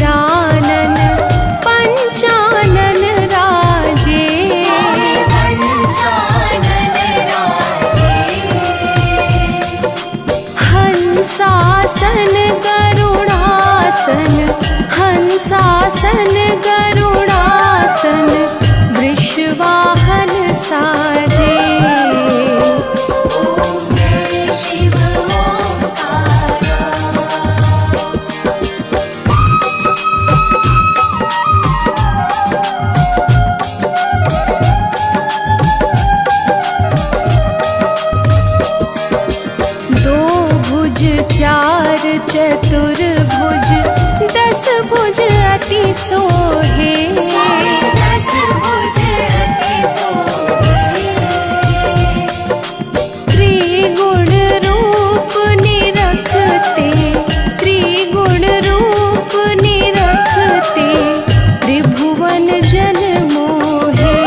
पुरानन पंचानन राजे। हंसासन गरुड़ासन, हंसासन गरुड़ासन, वृषवाहन साजे। चार चतुर्भुज दस भुज अति सोहे। त्रिगुण रूप निरखते, त्रिगुण रूप निरखते, त्रिभुवन जन मोहे।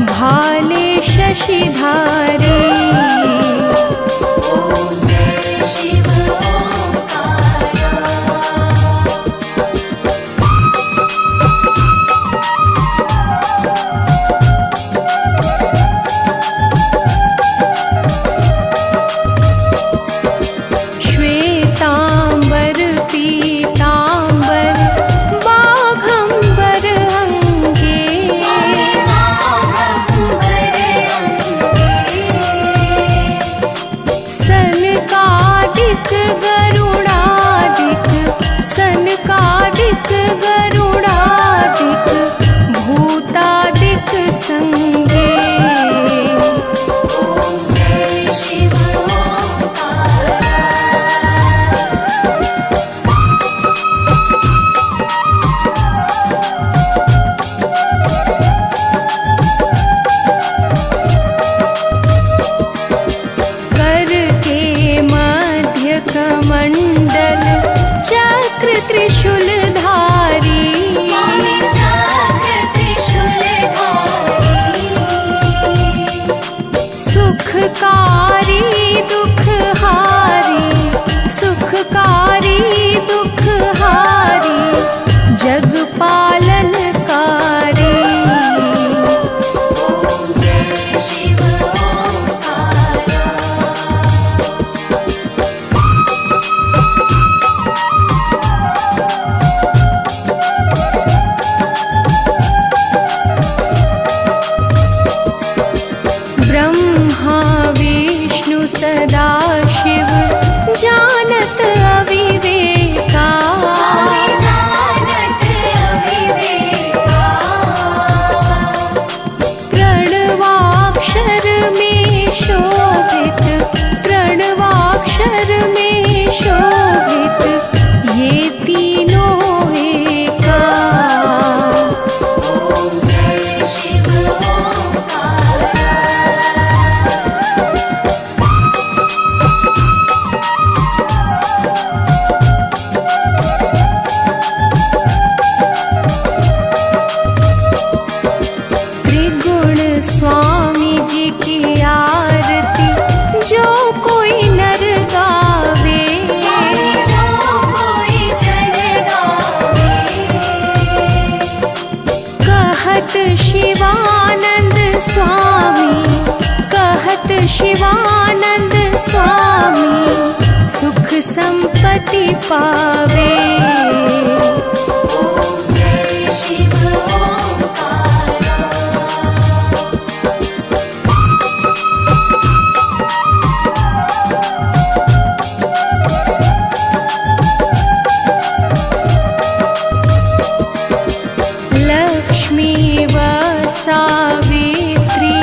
भाले शशिधारे। श्वेतांबर पीतांबर बाघंबर अंगे। सनकादिक गरुड़ादिक, सनकादिक गरुड़ादिक, भूतादिक संगे। कमंडल चक्र त्रिशूलधारी। सुखकारी दुखहारी, सुखकारी दुखहारी, जग पालनकारी। ब्रह्मा विष्णु सदा शिव जानत अविवेका। प्रणवाक्षर में शोभित, प्रणवाक्षर में शोभित, ये तीनों एका। स्वामी जी की आरती जो कोई नर गावे। जो कोई जन गावे। कहत शिवानंद स्वामी, कहत शिवानंद स्वामी, सुख संपत्ति पावे। लक्ष्मी व सावित्री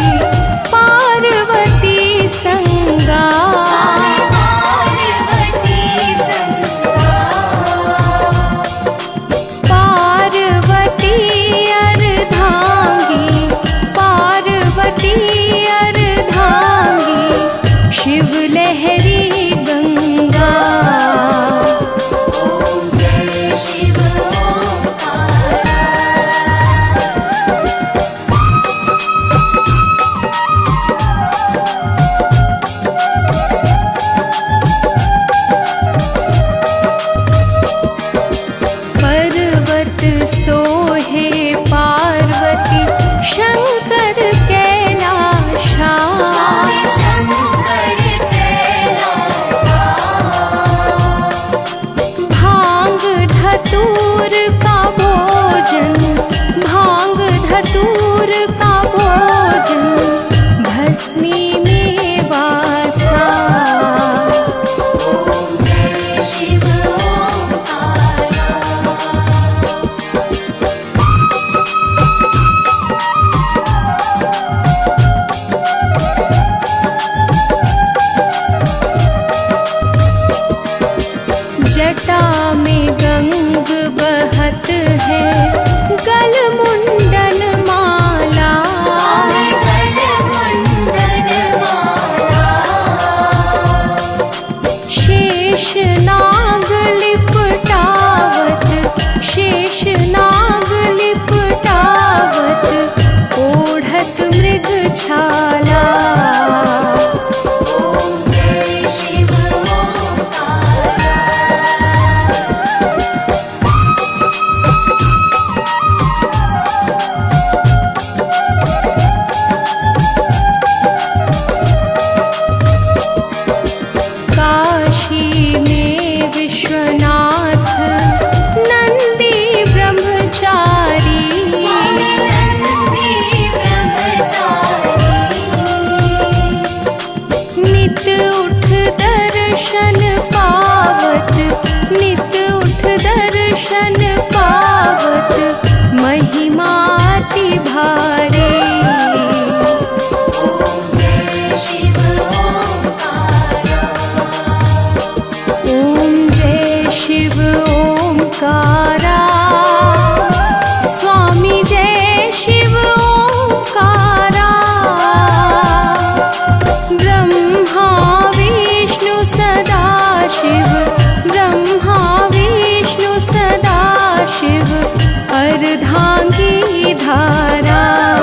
भारे। ॐ जय शिव ओंकारा। ॐ जय शिव ओंकारा। स्वामी जय शिव ओंकारा। ब्रह्मा विष्णु सदा शिव, ब्रह्मा विष्णु सदा शिव, अर्धांगी धारा।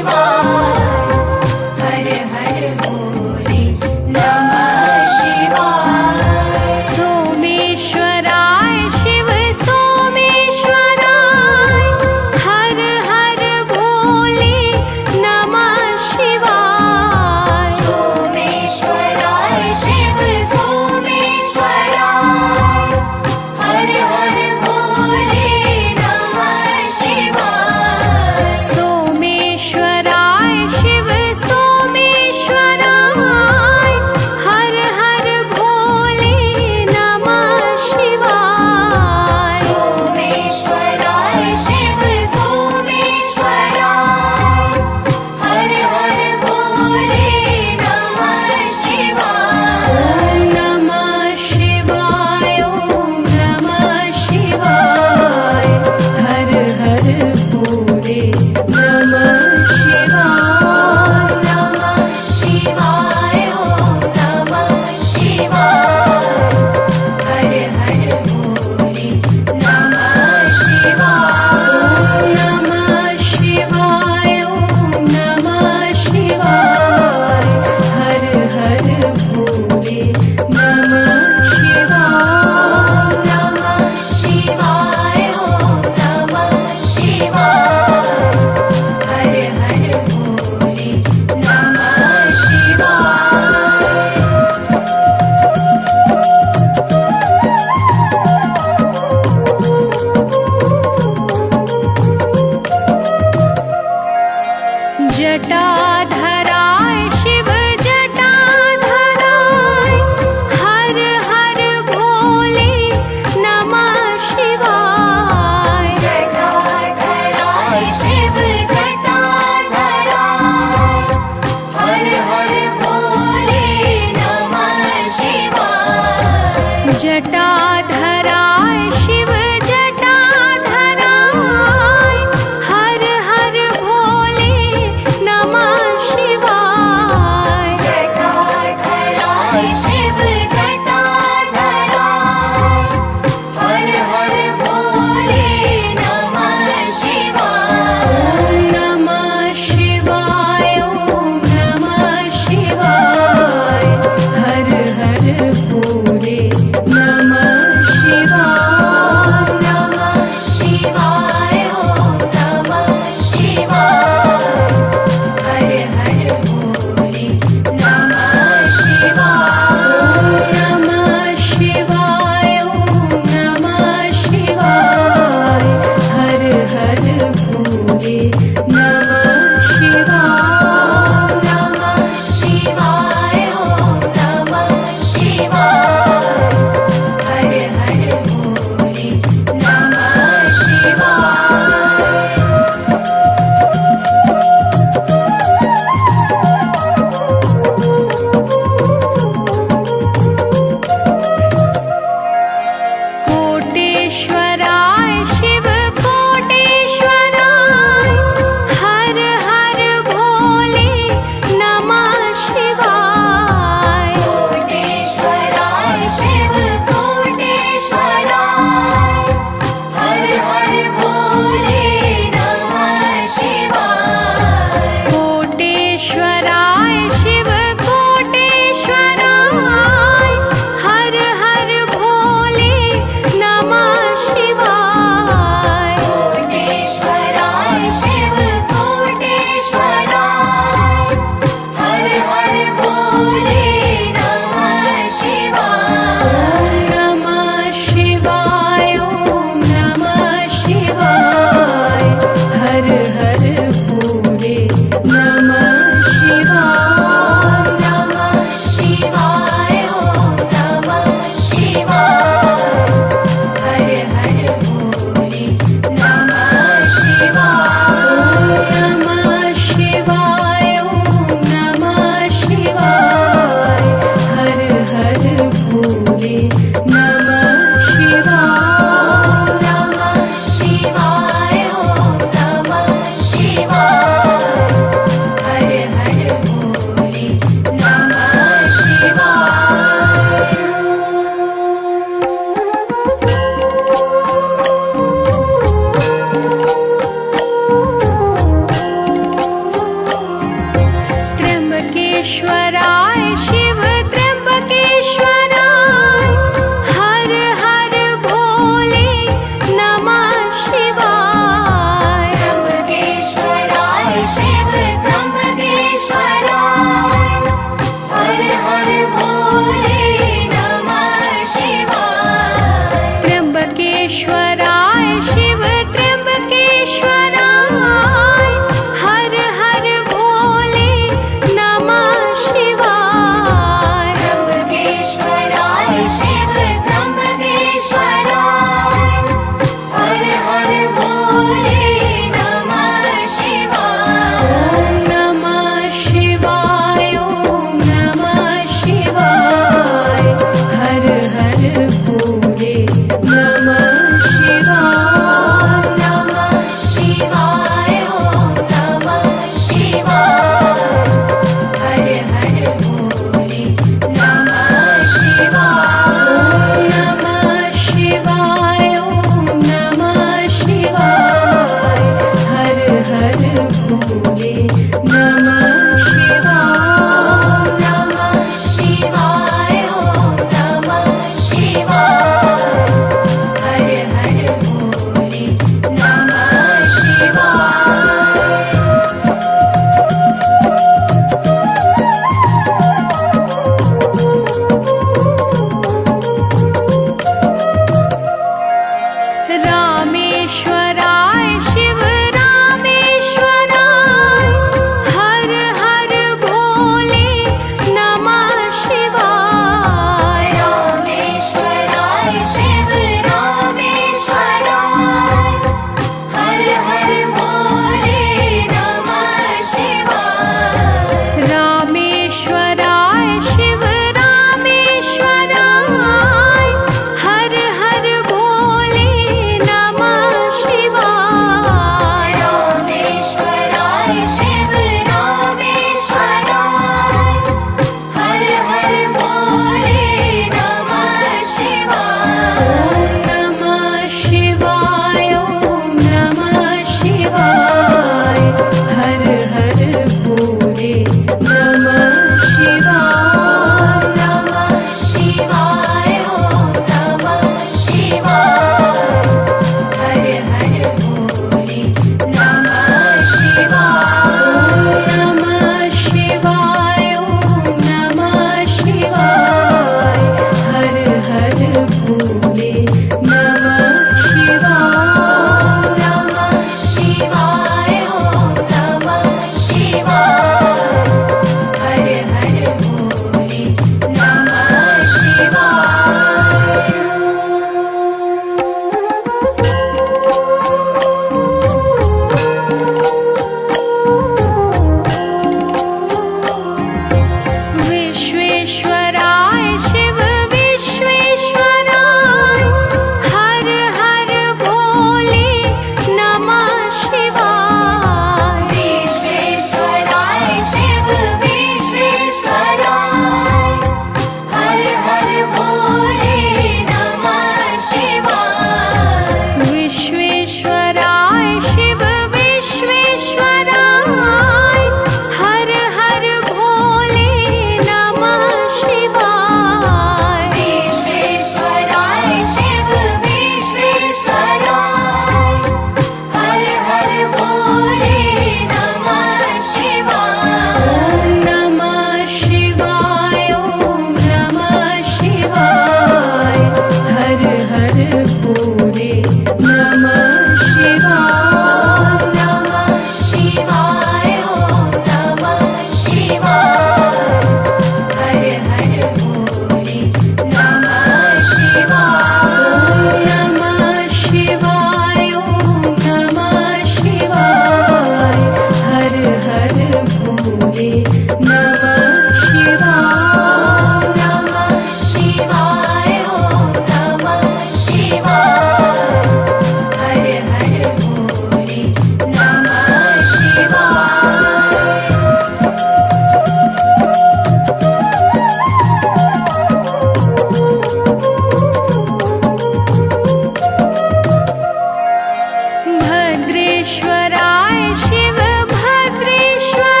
भद्रेश्वराय शिव भद्रेश्वराय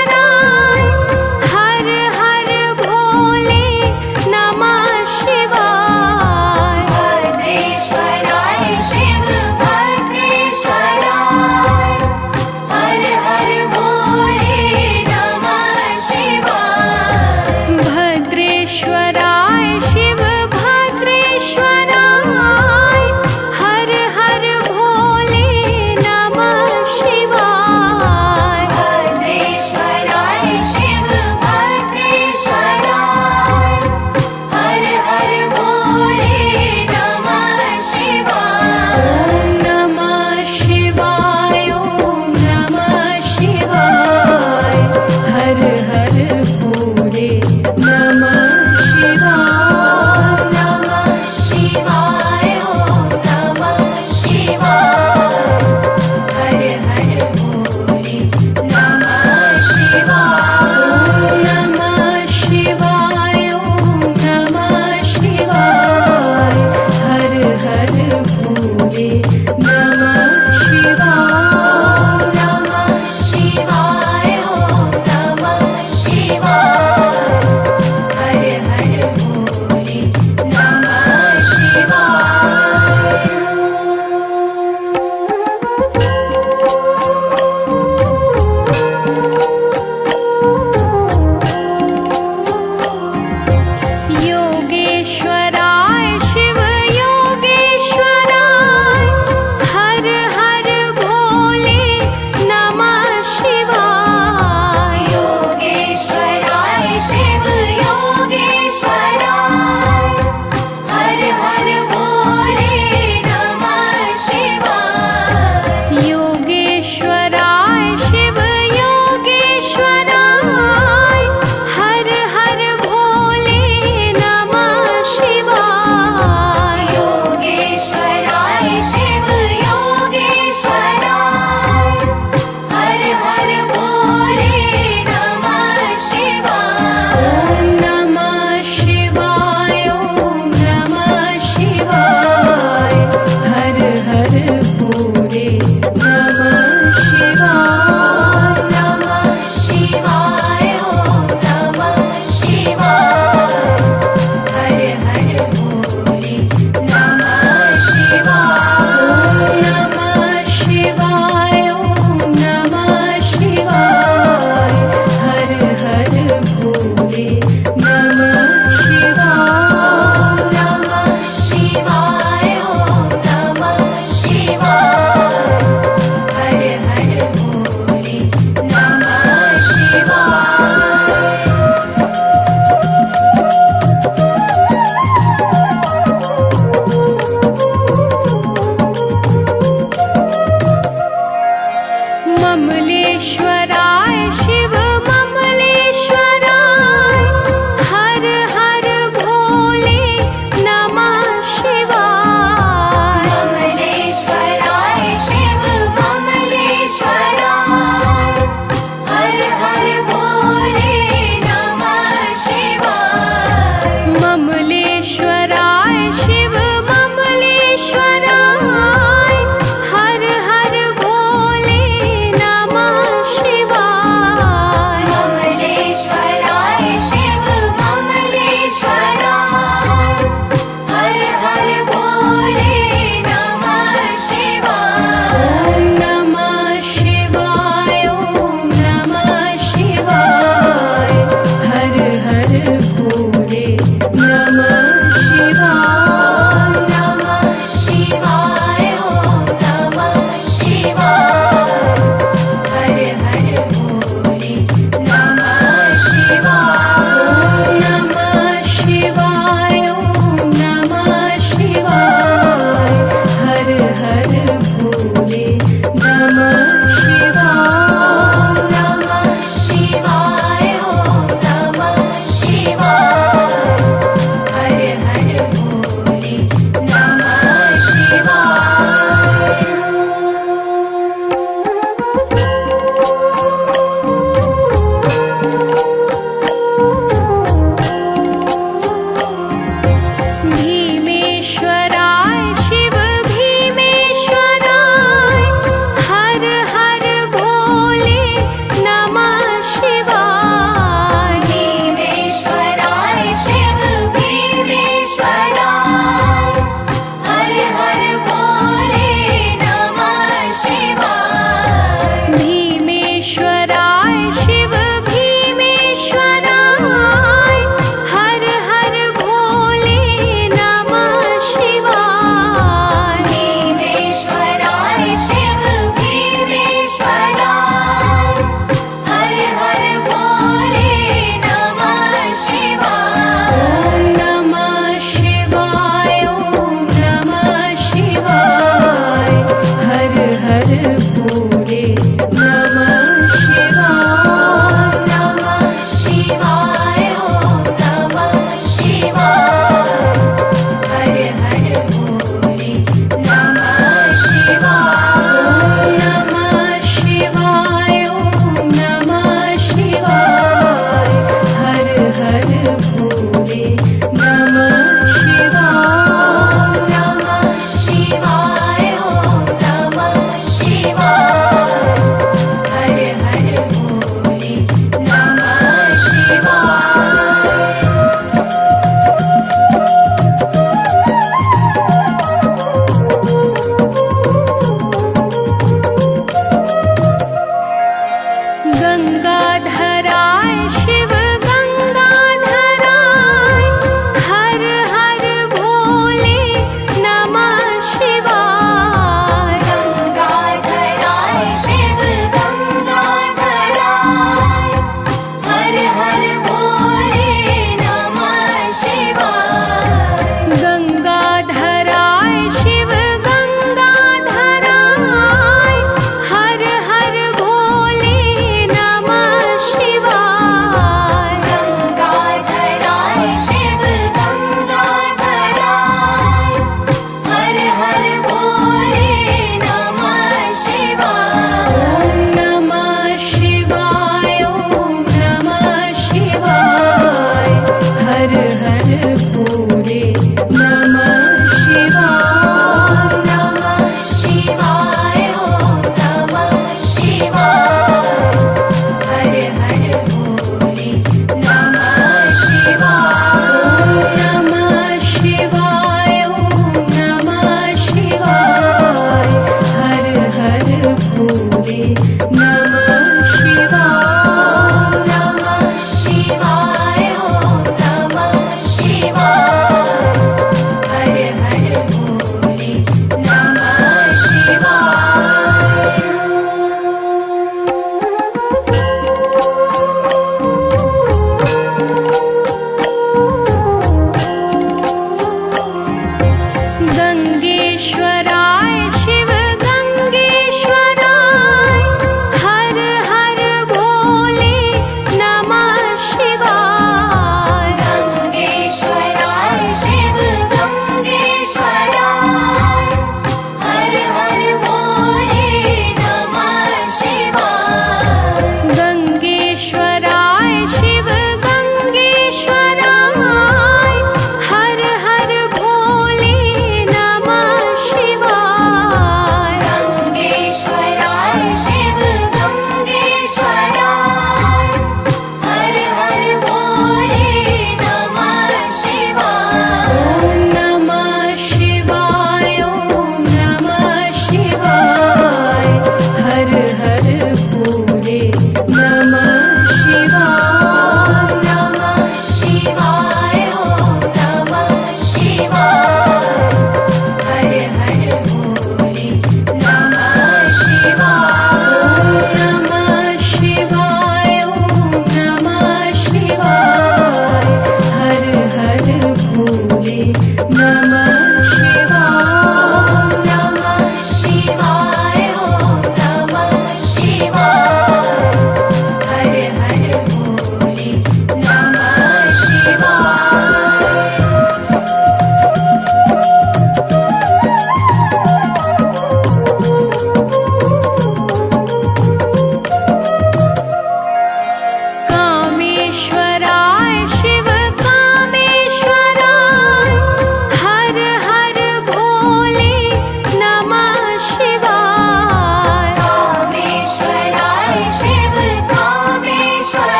हर हर भोले नमः शिवाय भद्रेश्वराय शिव भद्रेश्वराय हर हर भोले नमः शिवाय भद्रेश्वराय शिव भद्रेश्वराय हर हर भोले नमः शिवाय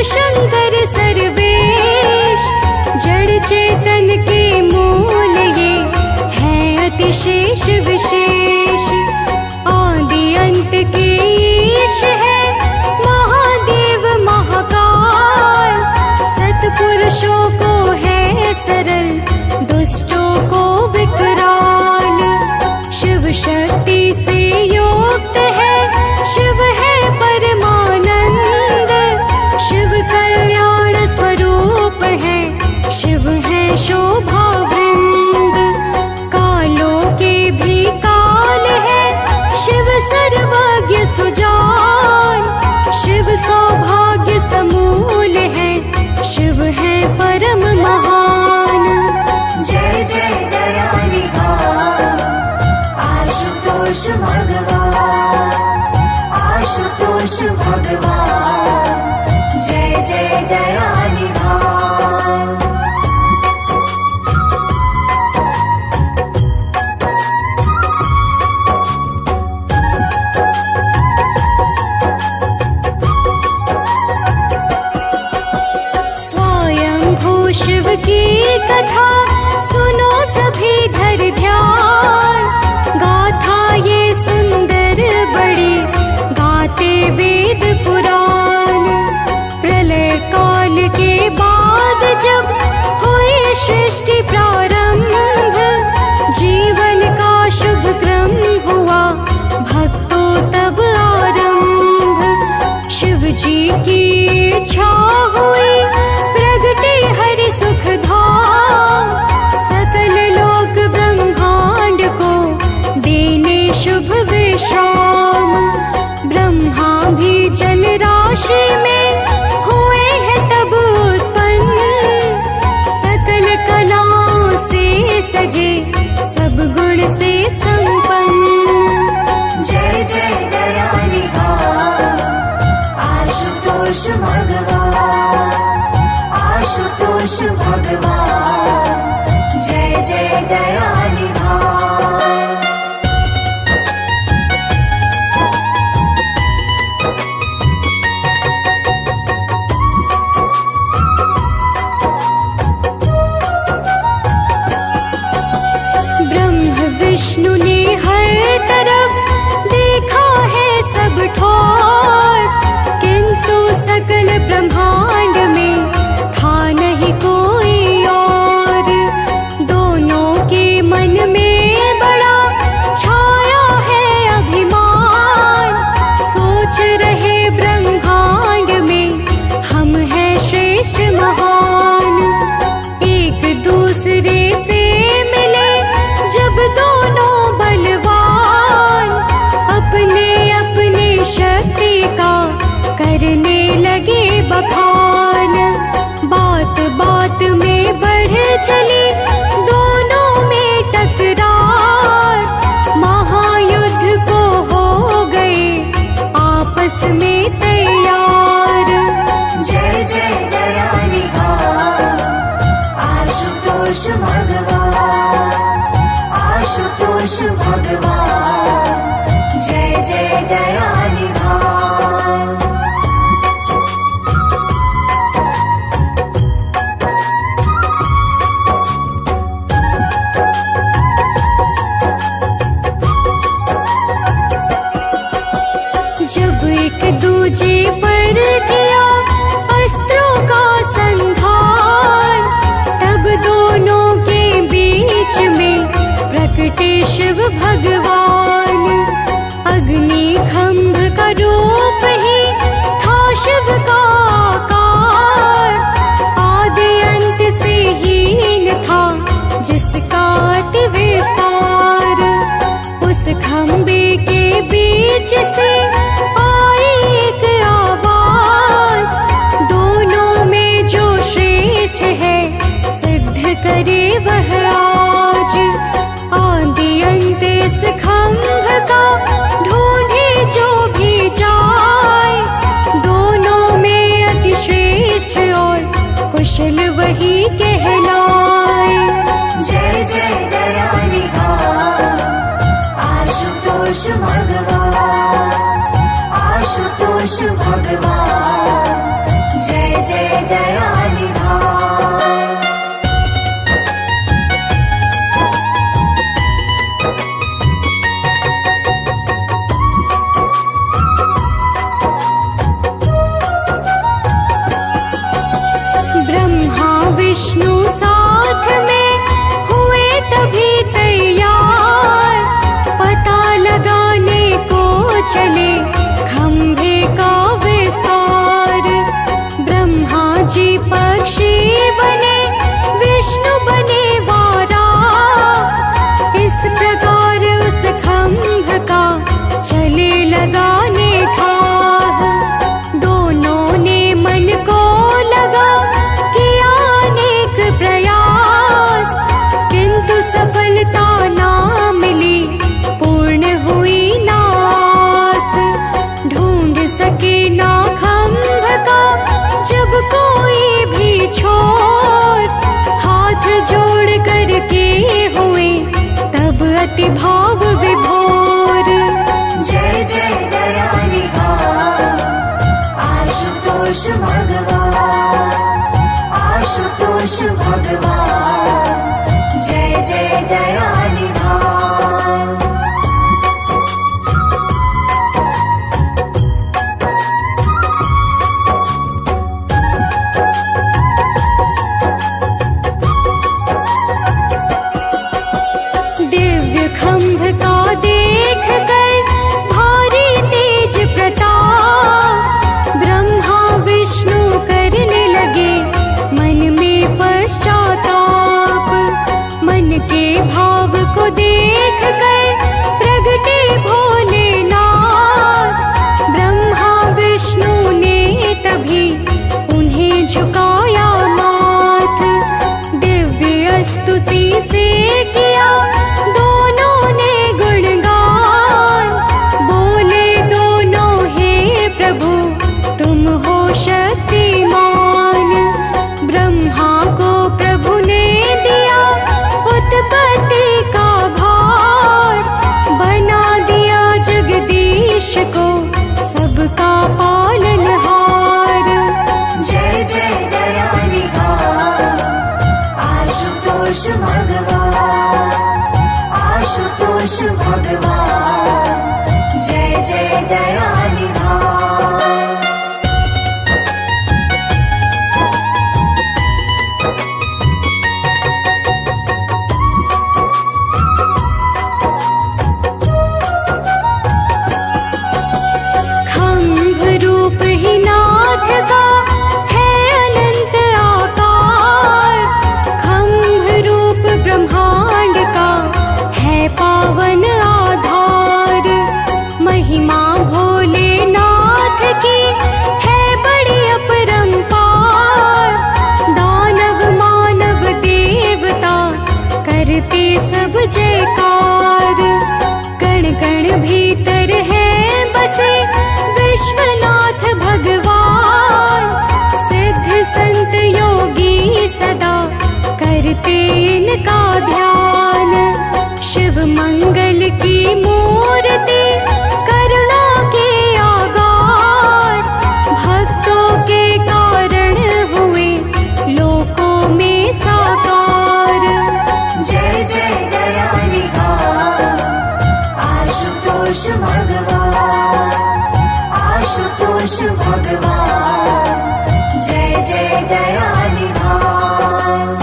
शंकर सर्वेश, जड़ चेतन के मूल ये है अतिशेष विशेष। आदि अंत के ईश है महादेव महाकाल, सत्पुरुषों को है सरल, दुष्टों को विकराल। शिव शक्ति से युक्त है, शिव है परमानंद, शिव कल्याण स्वरूप है, शिव है शोभा वृंद। कालों के भी काल है, शिव सर्वज्ञ सुजान, शिव सौभाग्य समूल है, शिव है परम महान। जय जय दयानिधान आशुतोष भगवान, आशुतोष भगवान, जय जय दयानिधान। स्वयंभू शिव की कथा सुनो सभी धर ध्यान, गाथा ये सुंदर बड़ी गाते वेद पुराण। प्रलय काल के बाद जब हुई सृष्टि प्रारंभ, जीवन का शुभ क्रम हुआ भक्तों तब आरंभ। शिव जी की इच्छा हुई प्रगटे हरि सुख धाम, सकल लोक ब्रह्मांड को देने शुभ विश्राम। ब्रह्मा भी जल राशि में हुए हैं तब उत्पन्न, सकल कलाओं से सजे सब गुण से संपन्न। जय जय दयानिधान आशुतोष भगवान, आशुतोष भगवान, जय जय दयानिधान। ब्रह्म विष्णु ने हर तरफ देखा है सब ठोर, किंतु सकल ब्रह्मांड में था नहीं कोई और। दोनों के मन में बड़ा छाया है अभिमान, सोच रहे ब्रह्मांड में हम हैं श्रेष्ठ महान। एक दूसरे से मिले जब दोनों बलवान, अपने अपने शक्ति का करने लगे बखान। बात बात में बढ़ चली दोनों में टकरार, महायुद्ध को हो गए आपस में तैयार। जय जय दयानिधान आशुतोष भगवान, आशुतोष भगवान, जय जय दयानिधान। जब एक दूजे पर किया अस्त्रों का संधान, तब दोनों के बीच में प्रकटे शिव भगवान। अग्नि खंभ का रूप ही था शिव का आकार, आदि अंत से हीन था जिसका अति विस्तार। उस खंभे के बीच से आई एक आवाज, दोनों में जो श्रेष्ठ है सिद्ध करे वह आज। आदि अंत इस खंभ का ढूंढे जो भी जाए, दोनों में अति श्रेष्ठ और कुशल वही कहलाए। जय जय दयानिधान आशुतोष भगवान, भक्ति भाव विभोर। जय जय दया निधान आशुतोष भगवान, आशुतोष भगवान, जय जय दया निधान। दिव्य खंभ का देख कर भारी तेज प्रताप, ब्रह्मा विष्णु करने लगे मन में पश्चाताप। मन के भाव को देख कर प्रगटे भोलेनाथ, ब्रह्मा विष्णु ने तभी उन्हें झुकाया माथ। दिव्य स्तुति से किया दोनों ने गुणगान, बोले दोनों हे प्रभु तुम हो शक्तिमान। ब्रह्मा को प्रभु ने दिया उत्पत्ति का भार, बना दिया जगदीश को सबका पालनहार। जय जय दया निधान आशुतोष भगवान, आशुतोष भगवान, जय जय दया निधान। खंभ रूप ही नाथ का है अनंत आकार, खंभ रूप ब्रह्मांड का है पावन आधार। महिमा भोलेनाथ की है बड़ी अपरंपार, दानव मानव देवता करते सब जयकार। कण कण भीतर है बसे विश्वनाथ भगवान, सिद्ध संत योगी सदा करते इनका ध्यान। शिव मंगल की मूर्ति करुणा के आगार, भक्तों के कारण हुए लोकों में साकार। जय जय दया निधान आशुतोष भगवान, आशुतोष भगवान, जय जय दया निधान।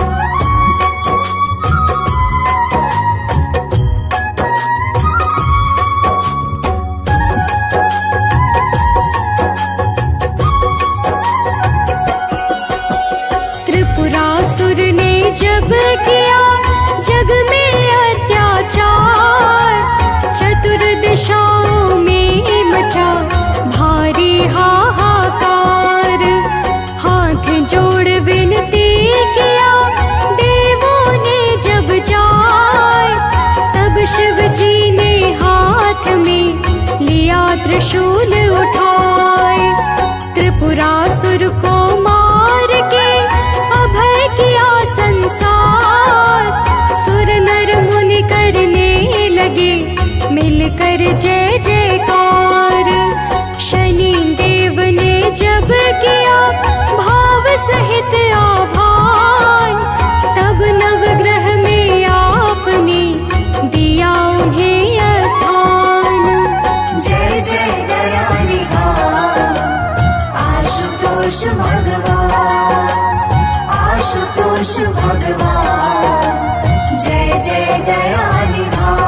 त्रिपुरासुर ने जब किया जग में अत्याचार, चतुर्दिशाओं में मचा भारी हाहाकार। हाथ जोड़ विनती किया देवों ने जब जाए, तब शिव जी ने हाथ में लिया त्रिशूल उठाए। त्रिपुरासुर को मार के अभय किया संसार, सुर नर मुनि करने लगे मिलकर जय जयकार। शनि देव ने जब किया भाव सहित आह्वान, तब नवग्रह में आपने दिया उन्हें स्थान। जय जय दया निधान आशुतोष भगवान, आशुतोष भगवान, जय जय दया निधान।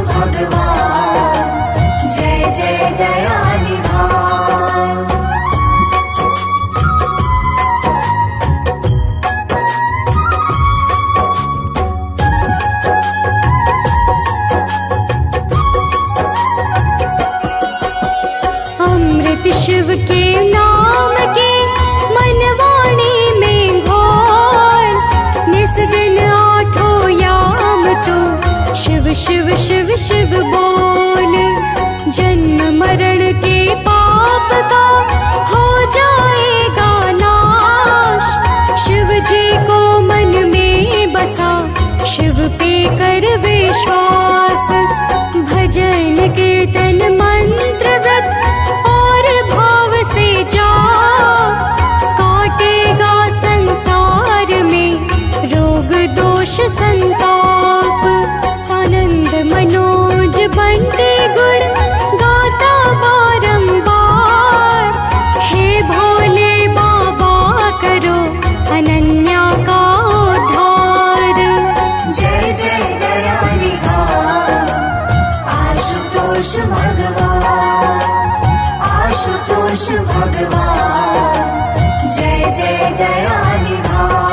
भगवान जय जय दया निधान। अमृत शिव के नाम के मनवाणी में घोल, निस दिन आठों याम तो शिव शिव शिव शिव बोल। जन्म मरण के पाप का हो जाएगा नाश, शिव जी को मन में बसा शिव पे कर विश्वास। भजन कीर्तन मंत्र व्रत और भाव से जा, काटेगा संसार में रोग दोष संताप। सानंद मनोज बंटे गुण गाता बारंबार, हे भोले बाबा करो अनन्या का उद्धार। जय जय दया निधान आशुतोष भगवान, आशुतोष भगवान जय जय दया निधान।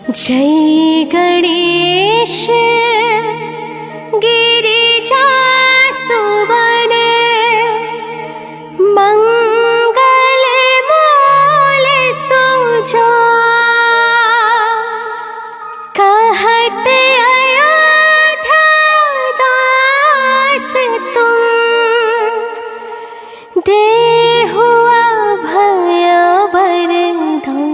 जय गणेश गिरिजा सुवन, मंगल मूल सुजा। कहत अयोध्या दास तुम, देहु अभय वरदान।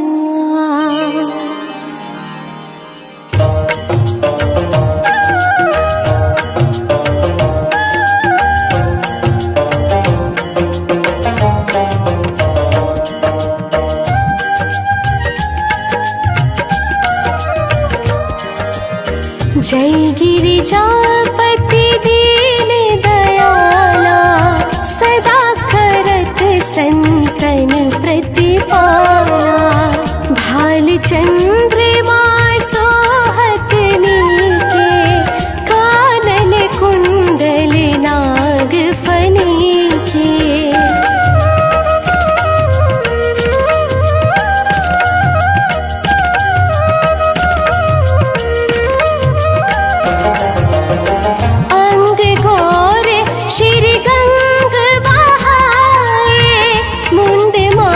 जय गिरिजापति दीन दयाला, सदा करत संतन प्रतिपाला। भाल चंद्रमा सोहत नीके, कानन कुंडल नाग फनी के। श्री गंग बहाए, मुंड मा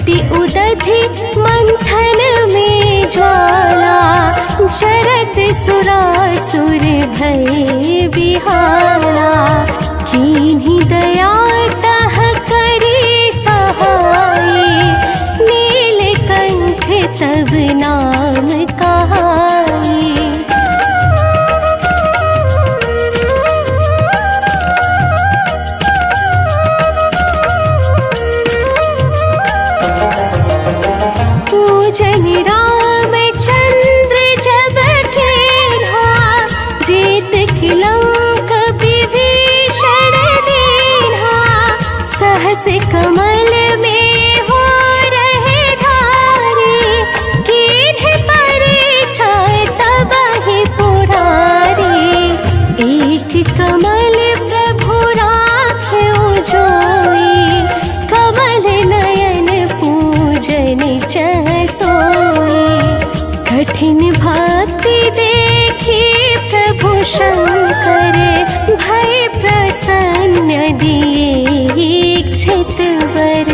घटी उदधि मंथन में ज्वाला, जरत सुरासुर भय बिहाला। कीन्ही दया तह करी सहाय, नीलकंठ तब नाम कहाई। पूजन रामचंद्र जब कीन्हा, जेत किलंक विभीषण दीन्हा। सहस कमल में हो रहे धारी, कीन्ह परीक्षा तबहि पुरारी। एक कमल प्रभु राख्यो जोई, कमल नयन पूजन चह सोई। कठिन भक्ति देखी प्रभु शंकर, भय प्रसन्न दिए इच्छित वर।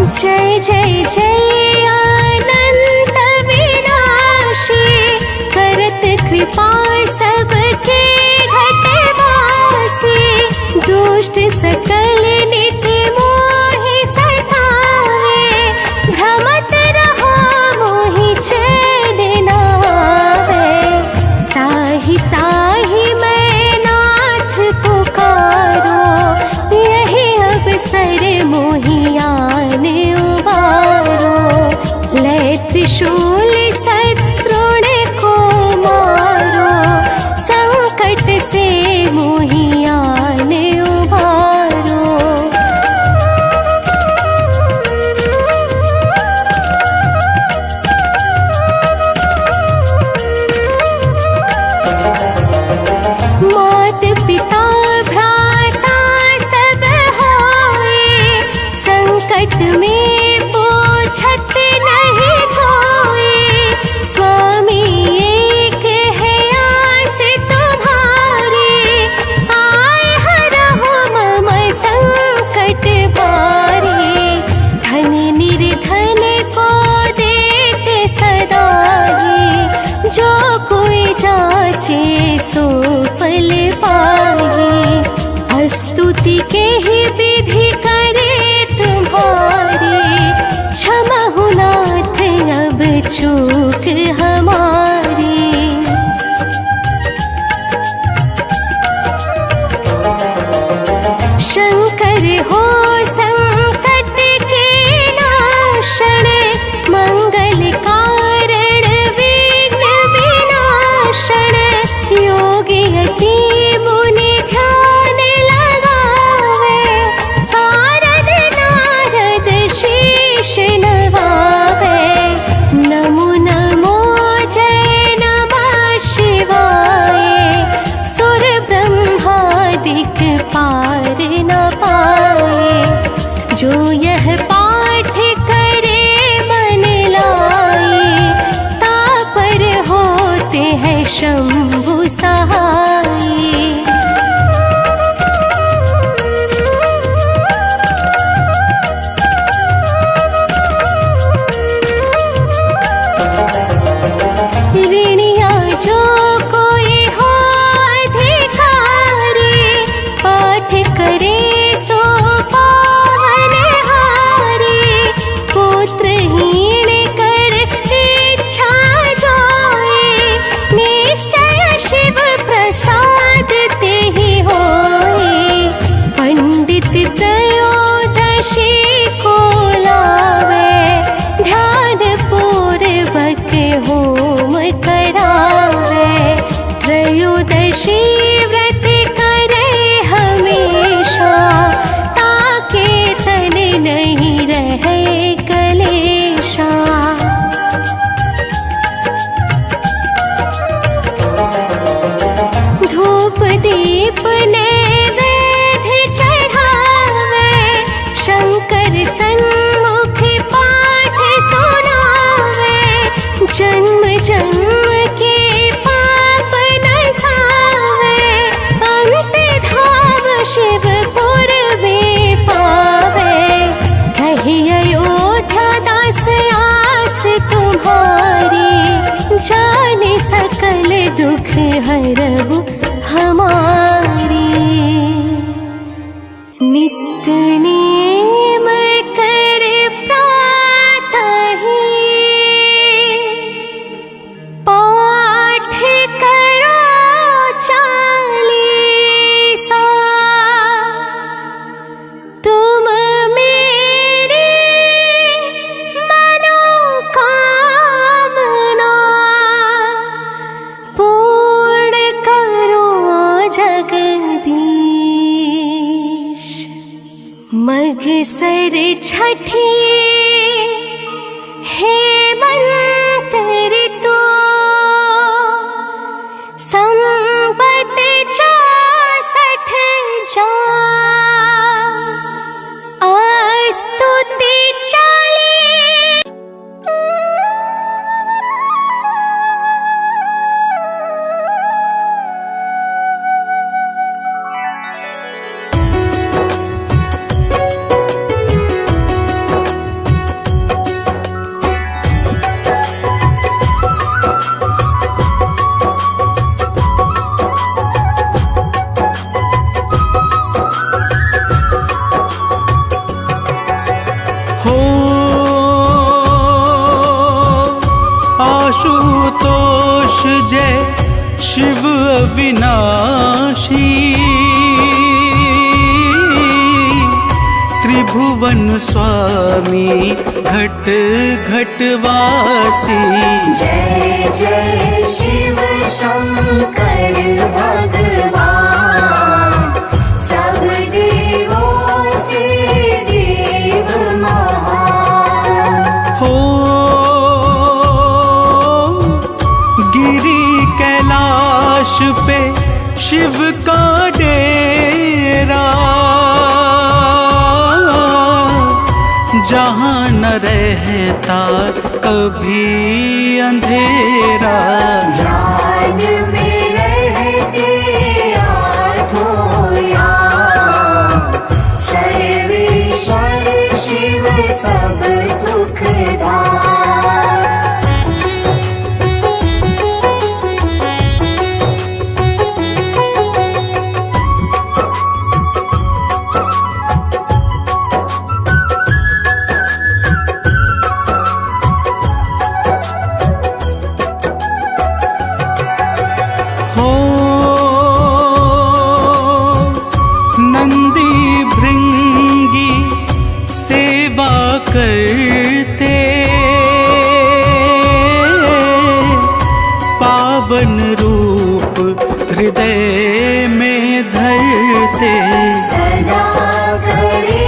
जय जय जय अनंत विनाशी, करत कृपा सबके घटवासी। दुष्ट सकल नित मोहि सतावे, भ्रमत रहो मोहि चैन न आवे। ताहि ताहि मैं नाथ पुकारो, यही अवसर मोहि आन उबारो। लै त्रिशूल शत्रुण को मारो, संकट से मोहि आन उबारो। मात पिता भ्राता सब होए, संकट में पूछत नहीं कोई। स्वामी एक है आस तुम्हारी, आए हरहु मम संकट बारी। धन निर्धन को देते सदाई, जो कोई जाचे सो फल पाई। स्तुति के ही विधि करे तुम्हारी, क्षमहु नाथ अब चूक हमारी। शंकर हो संकट के नाशन, मंगल कारण विघ्न विनाशन। योगी अति मुनि ध्यान लगावे, सारद नारद शीश नवावे। नमो नमो जय नमः शिवाय, सुर ब्रह्मादिक पार न पाए। जो यह पाठ करे मन लाई, तापर होते हैं शंभु सहाय। ऋणिया जो कोई हो अधिकारी, पाठ करे सो पावन हारी। पुत्रहीन कर इच्छा जोई, निश्चय शिव प्रसाद तेहि होई। पंडित त्रयोदशी को लावे, ध्यान पूर्वक होम करावे। त्रयोदशी व्रत करे हमेशा, ताके तन नहीं रहे कलेशा। धूप दीप नैवेद्य चढ़ावे, शंकर सन्मुख पाठ सुनावे। जन्म जन्म के पाप नसावे, अंत धाम शिव जगदीश। मगसर छठिए हेमंत ऋतु, संबत 64 जा, स्तुति 40। आशुतोष जय शिव अविनाशी, त्रिभुवन स्वामी घट घट वासी। जय जय शिव शंकर भगवान, सब देवों से देव महान। हो गिरी कैलाश पे शिव का डेरा, जहाँ न रहता कभी अंधेरा। ध्यान में रहते आठों याम, सर्वेश्वर शिव सब सुखदाता। करते पावन रूप हृदय में धरते। सदा करे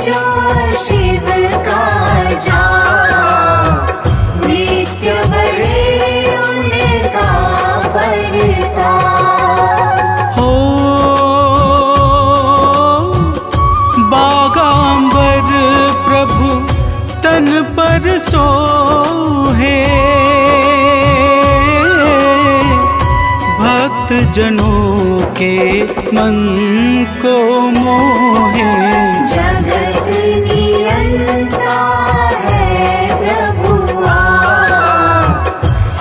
जो शिव का जाप, नित्य बढ़े उनका परताप। हो बागांबर प्रभु तन पर सोहे, भक्त जनों के मन को मोहे। जगत नियंता है प्रभुआ,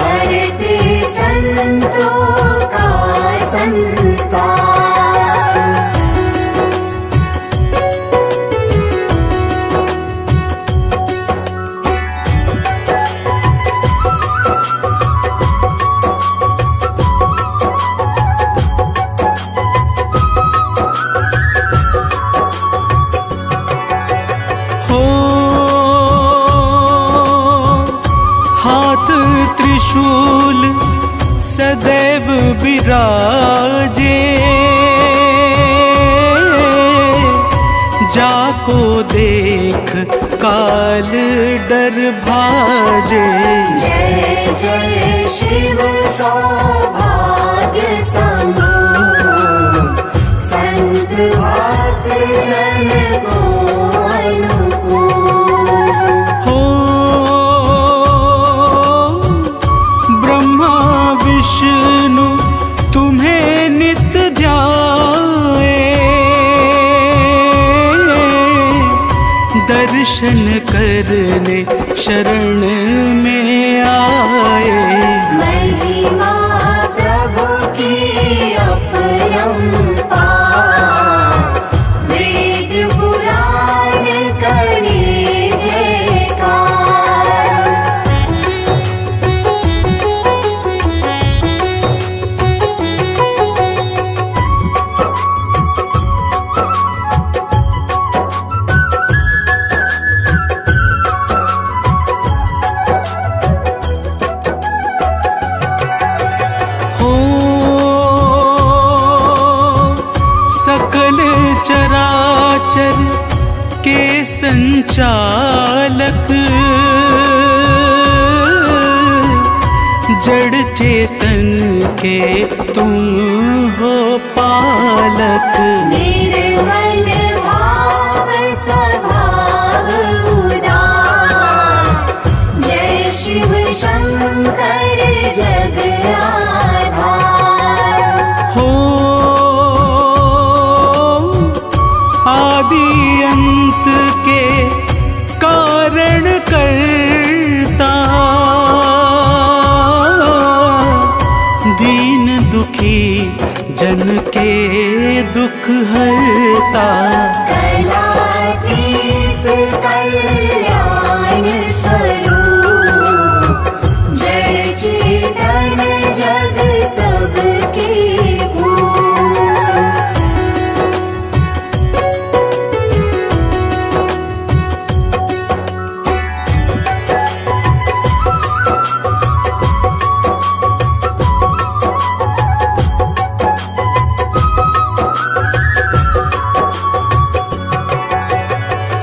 हरते संतों का संताप। त्रिशूल सदैव विराजे, जाको देख काल डर भाजे। जय जय शिव सौभाग्य समूह, संत भक्त जन को अनुकूल। हो ब्रह्मा विष्णु तुम्हें नित्य ध्याए, दर्शन करने शरण में आए। महिमा प्रभु की अपरंपार, वेद पुराण करे जयकार। चराचर के संचालक, जड़ चेतन के तुम हो पालक। निर्मल भाव स्वभाव उदार, जय शिव शंकर जग आधार। हो आदि अंत के कारण करता, दीन दुखी जन के दुख हरता। कलातीत कल्याण स्वरूप, जड़ चेतन जग सबके भूप।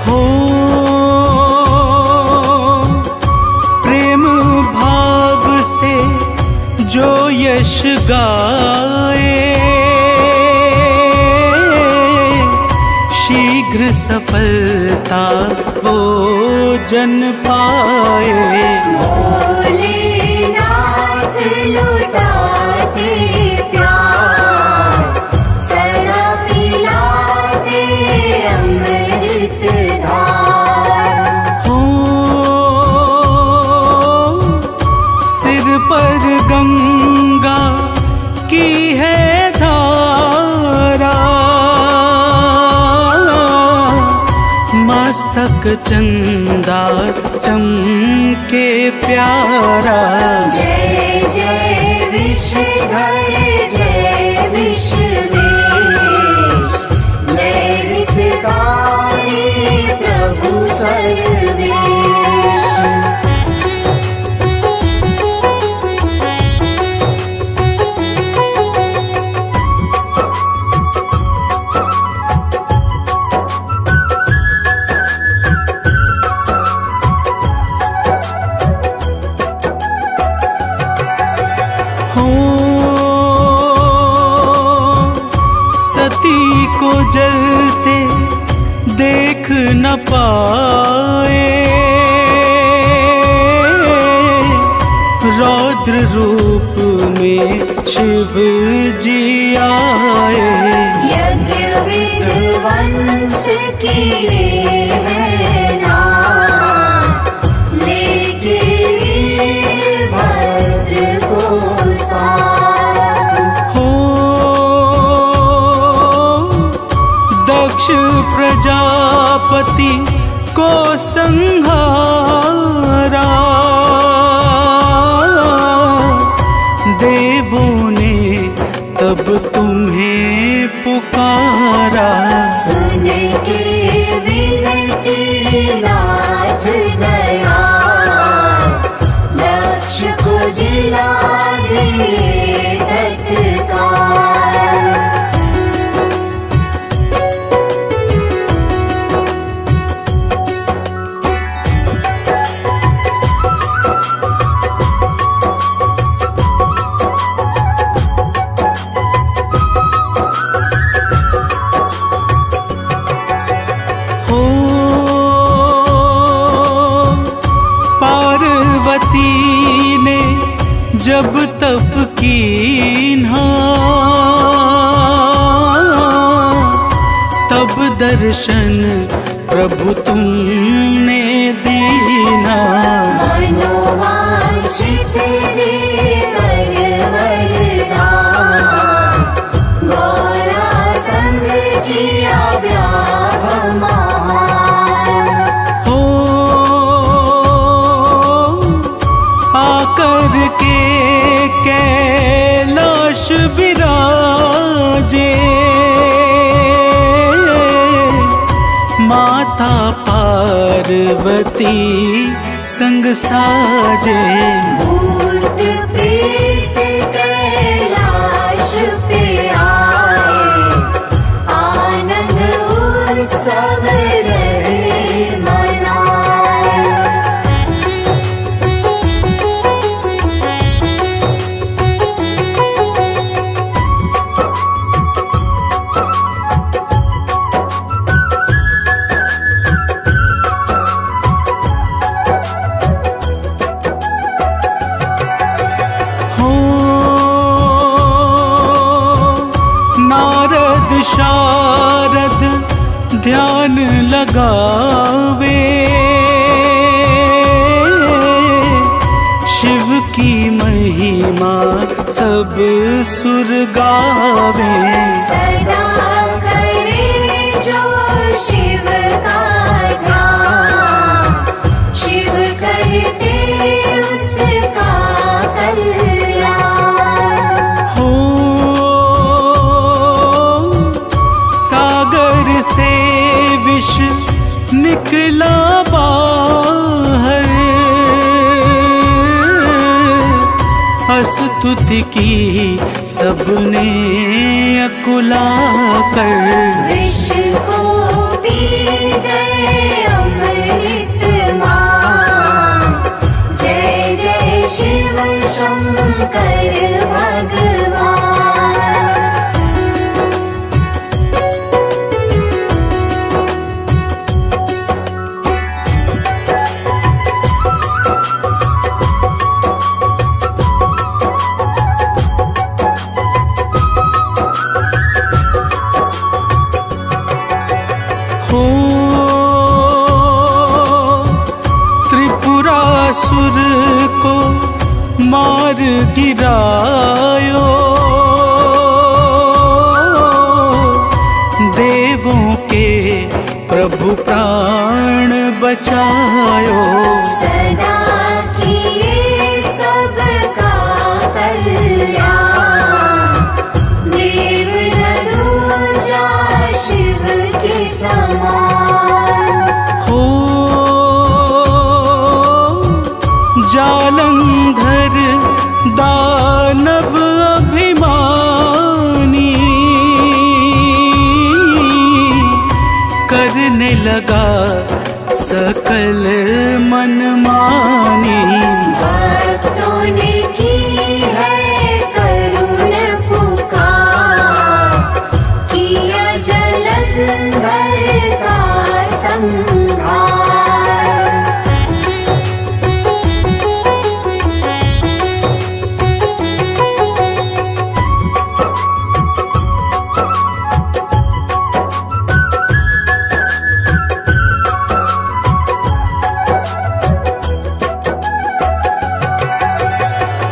हो प्रेम भाव से जो यश गाए, शीघ्र सफलता वो जन पाए। भोलेनाथ लुटाते प्यार, सदा पिलाते अमृत धार। हो सिर पर गंगा की है धारा, मस्तक चंदा चमके प्यारा। जय जय विषधर जय विश्वेश, जय हितकारी प्रभु सर्वेश। हो सती को जलते देख न पाए, रौद्र रूप में शिव जी आए। यज्ञ विध्वंस किए हैं नाम, लेके भद्र को साथ। हो दक्ष प्रजापति को संहारा, देवों ने तब तुम्हें पुकारा। सुन के विनती नाथ दयाल, दक्ष को जिला दिए तत्काल। हो पार्वती ने जब तप कीन्हा, तब दर्शन प्रभु तुमने दीना। मनोवांछित देकर वरदान, गौरा संग किया ब्याह महान। हो आकर के कैलाश विराजे, माता पार्वती संग साजे। भूत प्रेत कैलाश पे आए, आनंद वेद शारद ध्यान लगावे, शिव की महिमा सब सुर गावे। सदा करे जो शिव का ध्यान, शिव करते उसका कल्याण। हो सागर से विष निकला बाहर, स्तुति की सबने अकुला कर। विष को पी गए अमृत मान, जय जय शिव शंकर भगवान। हो त्रिपुरासुर को मार गिरायो, देवों के प्रभु प्राण बचायो। सदा किए सबका कल्याण, देव न दूजा शिव के समान। हो जालंधर दानव अभिमानी, करने लगा सकल मनमानी। भक्तों ने की है करुण पुकार, किया जलंधर का संहार।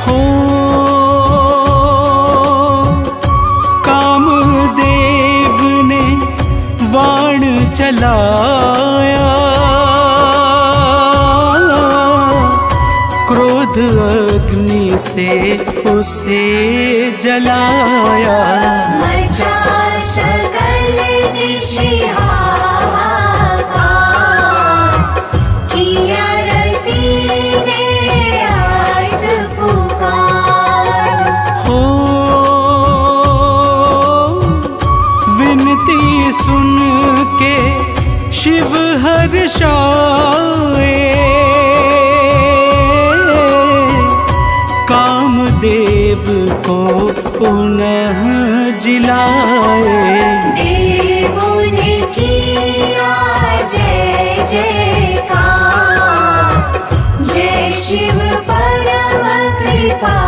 हो कामदेव ने वाण चलाया, क्रोध अग्नि से उसे जलाया। मचा सकल दिशि हाहाकार, किया रति ने आर्त पुकार। हो विनती सुन के शिव हर्षाए, कामदेव को पुनः जिलाए। देवों ने किया जय जयकार, जय शिव परम कृपागार।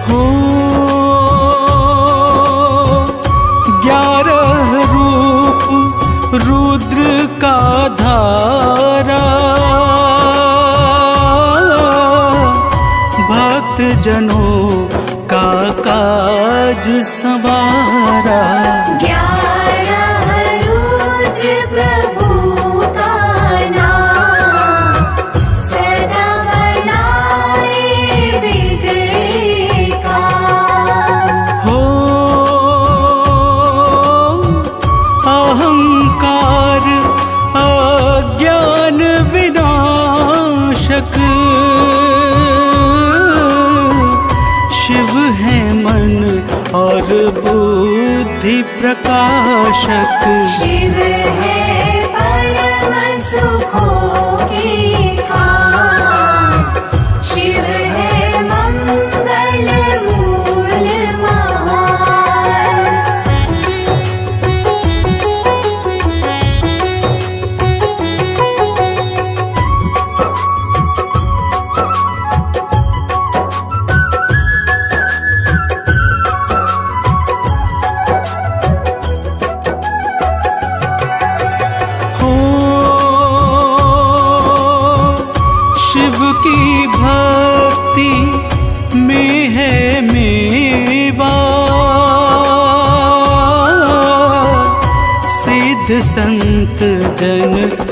हो 11 रूप रुद्र का धारा, भक्त जनों का काज संवारा। 11 रुद्र प्रभु का नाम, सदा बनाए बिगड़े काम। हो अहंकार अज्ञान विनाशक, शिव है मन और बुद्धि प्रकाशक। शिव है परम सुखों की खान, शिव है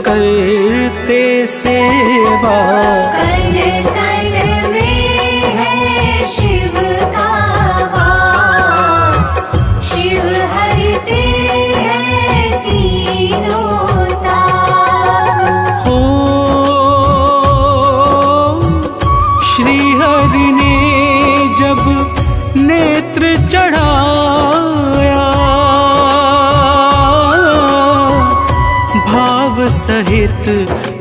करते सेवा। कण कण में है शिव का वास, शिव हरते हैं तीनों ताप। हो श्री हरि ने जब नेत्र चढ़ाया, भाव सहित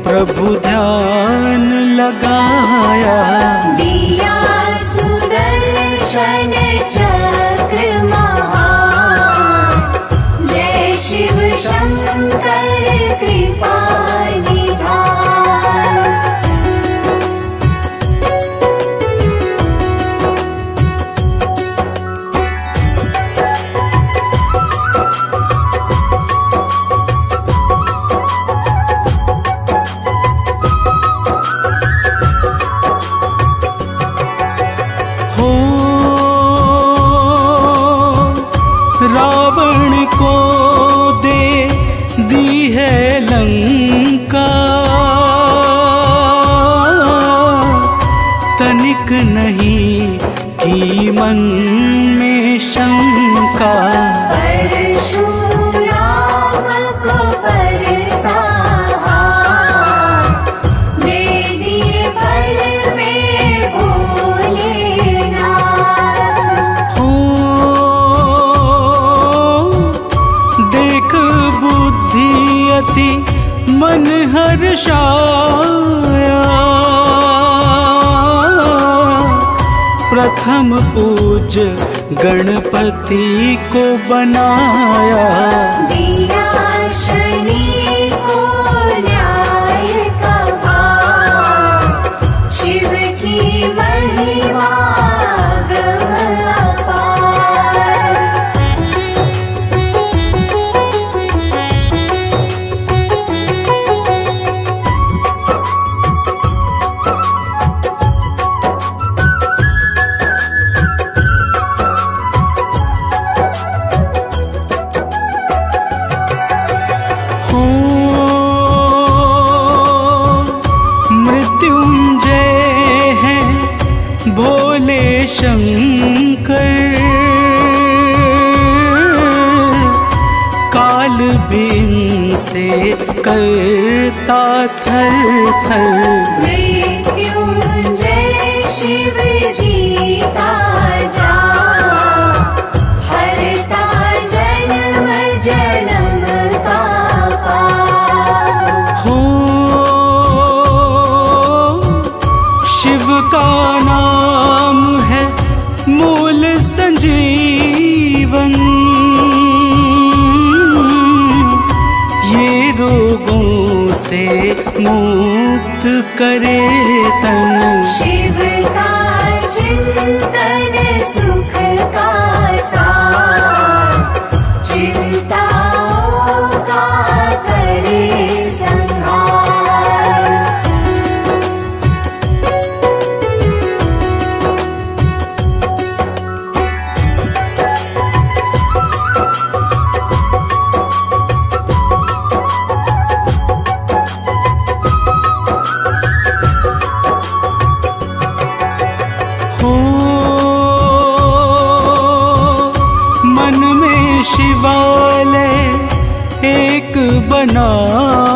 प्रभु ध्यान लगाया। दिया सुदर्शन चक्र महान, जय शिव शंकर कृपा निधान। हो रावण को दे दी है लंका, तनिक नहीं की मन में शंका। परशुराम को परसाहा, दे दिए पल में भोलेनाथ। हो देख बुद्धि अति मन हर्षाया, प्रथम पूज गणपति को बनाया। दिया शनि को न्याय का भार, शिव की महिमा गम अपार। हो मृत्युंजय है भोले शंकर, काल भी इनसे करता थर थर। मृत्युंजय शिव जी का जाप, हरता जन्म जन्म का पाप। हो शिव का नाम है मूल संजीवन, ये रोगों से मुक्त करे तन। शिव का चिंतन सुख का सार, चिंताओं का करे संहार। हो मन में शिवालय एक बनाओ,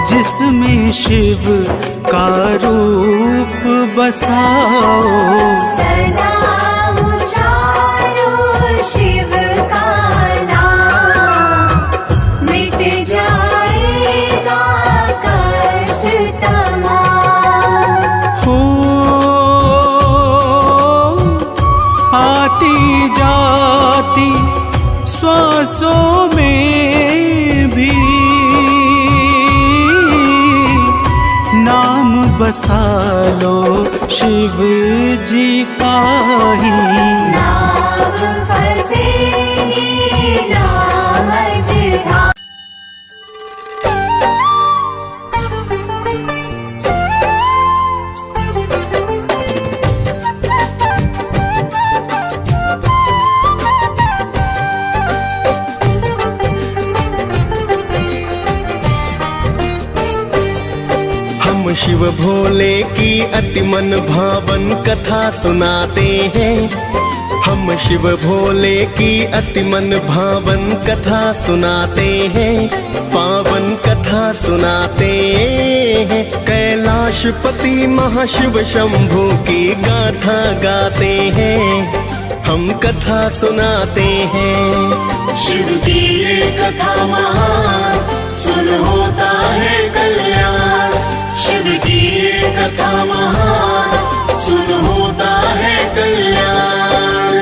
जिसमें शिव का रूप बसाओ। सदा उचारो शिव का नाम, मिट जाएगा कष्ट तमाम। हो आती जाती श्वासों में भी नाम बसा लो शिव जी का ही। नाम फसेगी नाम जिधा। हम शिव भोले की अति मन भावन कथा सुनाते हैं। हम शिव भोले की अति मन भावन कथा सुनाते हैं, पावन कथा सुनाते हैं। कैलाशपति महाशिव शंभू की गाथा गाते हैं, हम कथा सुनाते हैं। शिव की ये कथा महान, सुन होता है कल्याण। शिव की ये कथा महान, सुन होता है कल्याण।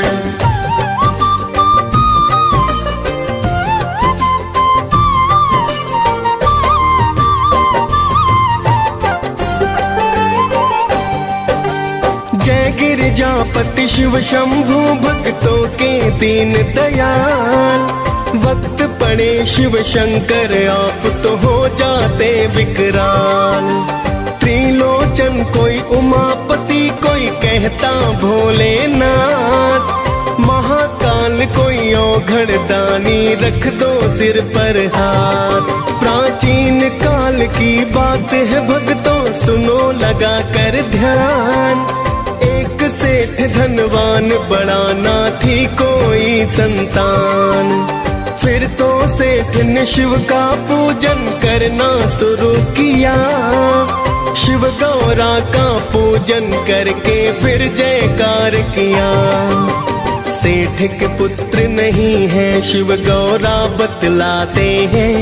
जय गिरिजापति शिव शंभु भक्तों के दीन दयाल। वक्त पड़े शिव शंकर आप तो हो जाते विकराल। त्रिलोचन कोई उमापति, कोई कहता भोलेनाथ। महाकाल कोई औघड़ दानी, रख दो सिर पर हाथ। प्राचीन काल की बात है भक्तों, सुनो लगा कर ध्यान। एक सेठ धनवान, बड़ा ना थी कोई संतान। फिर तो सेठ ने शिव का पूजन करना शुरू किया। शिव गौरा का पूजन करके फिर जयकार किया। सेठ के पुत्र नहीं है शिव गौरा बतलाते हैं,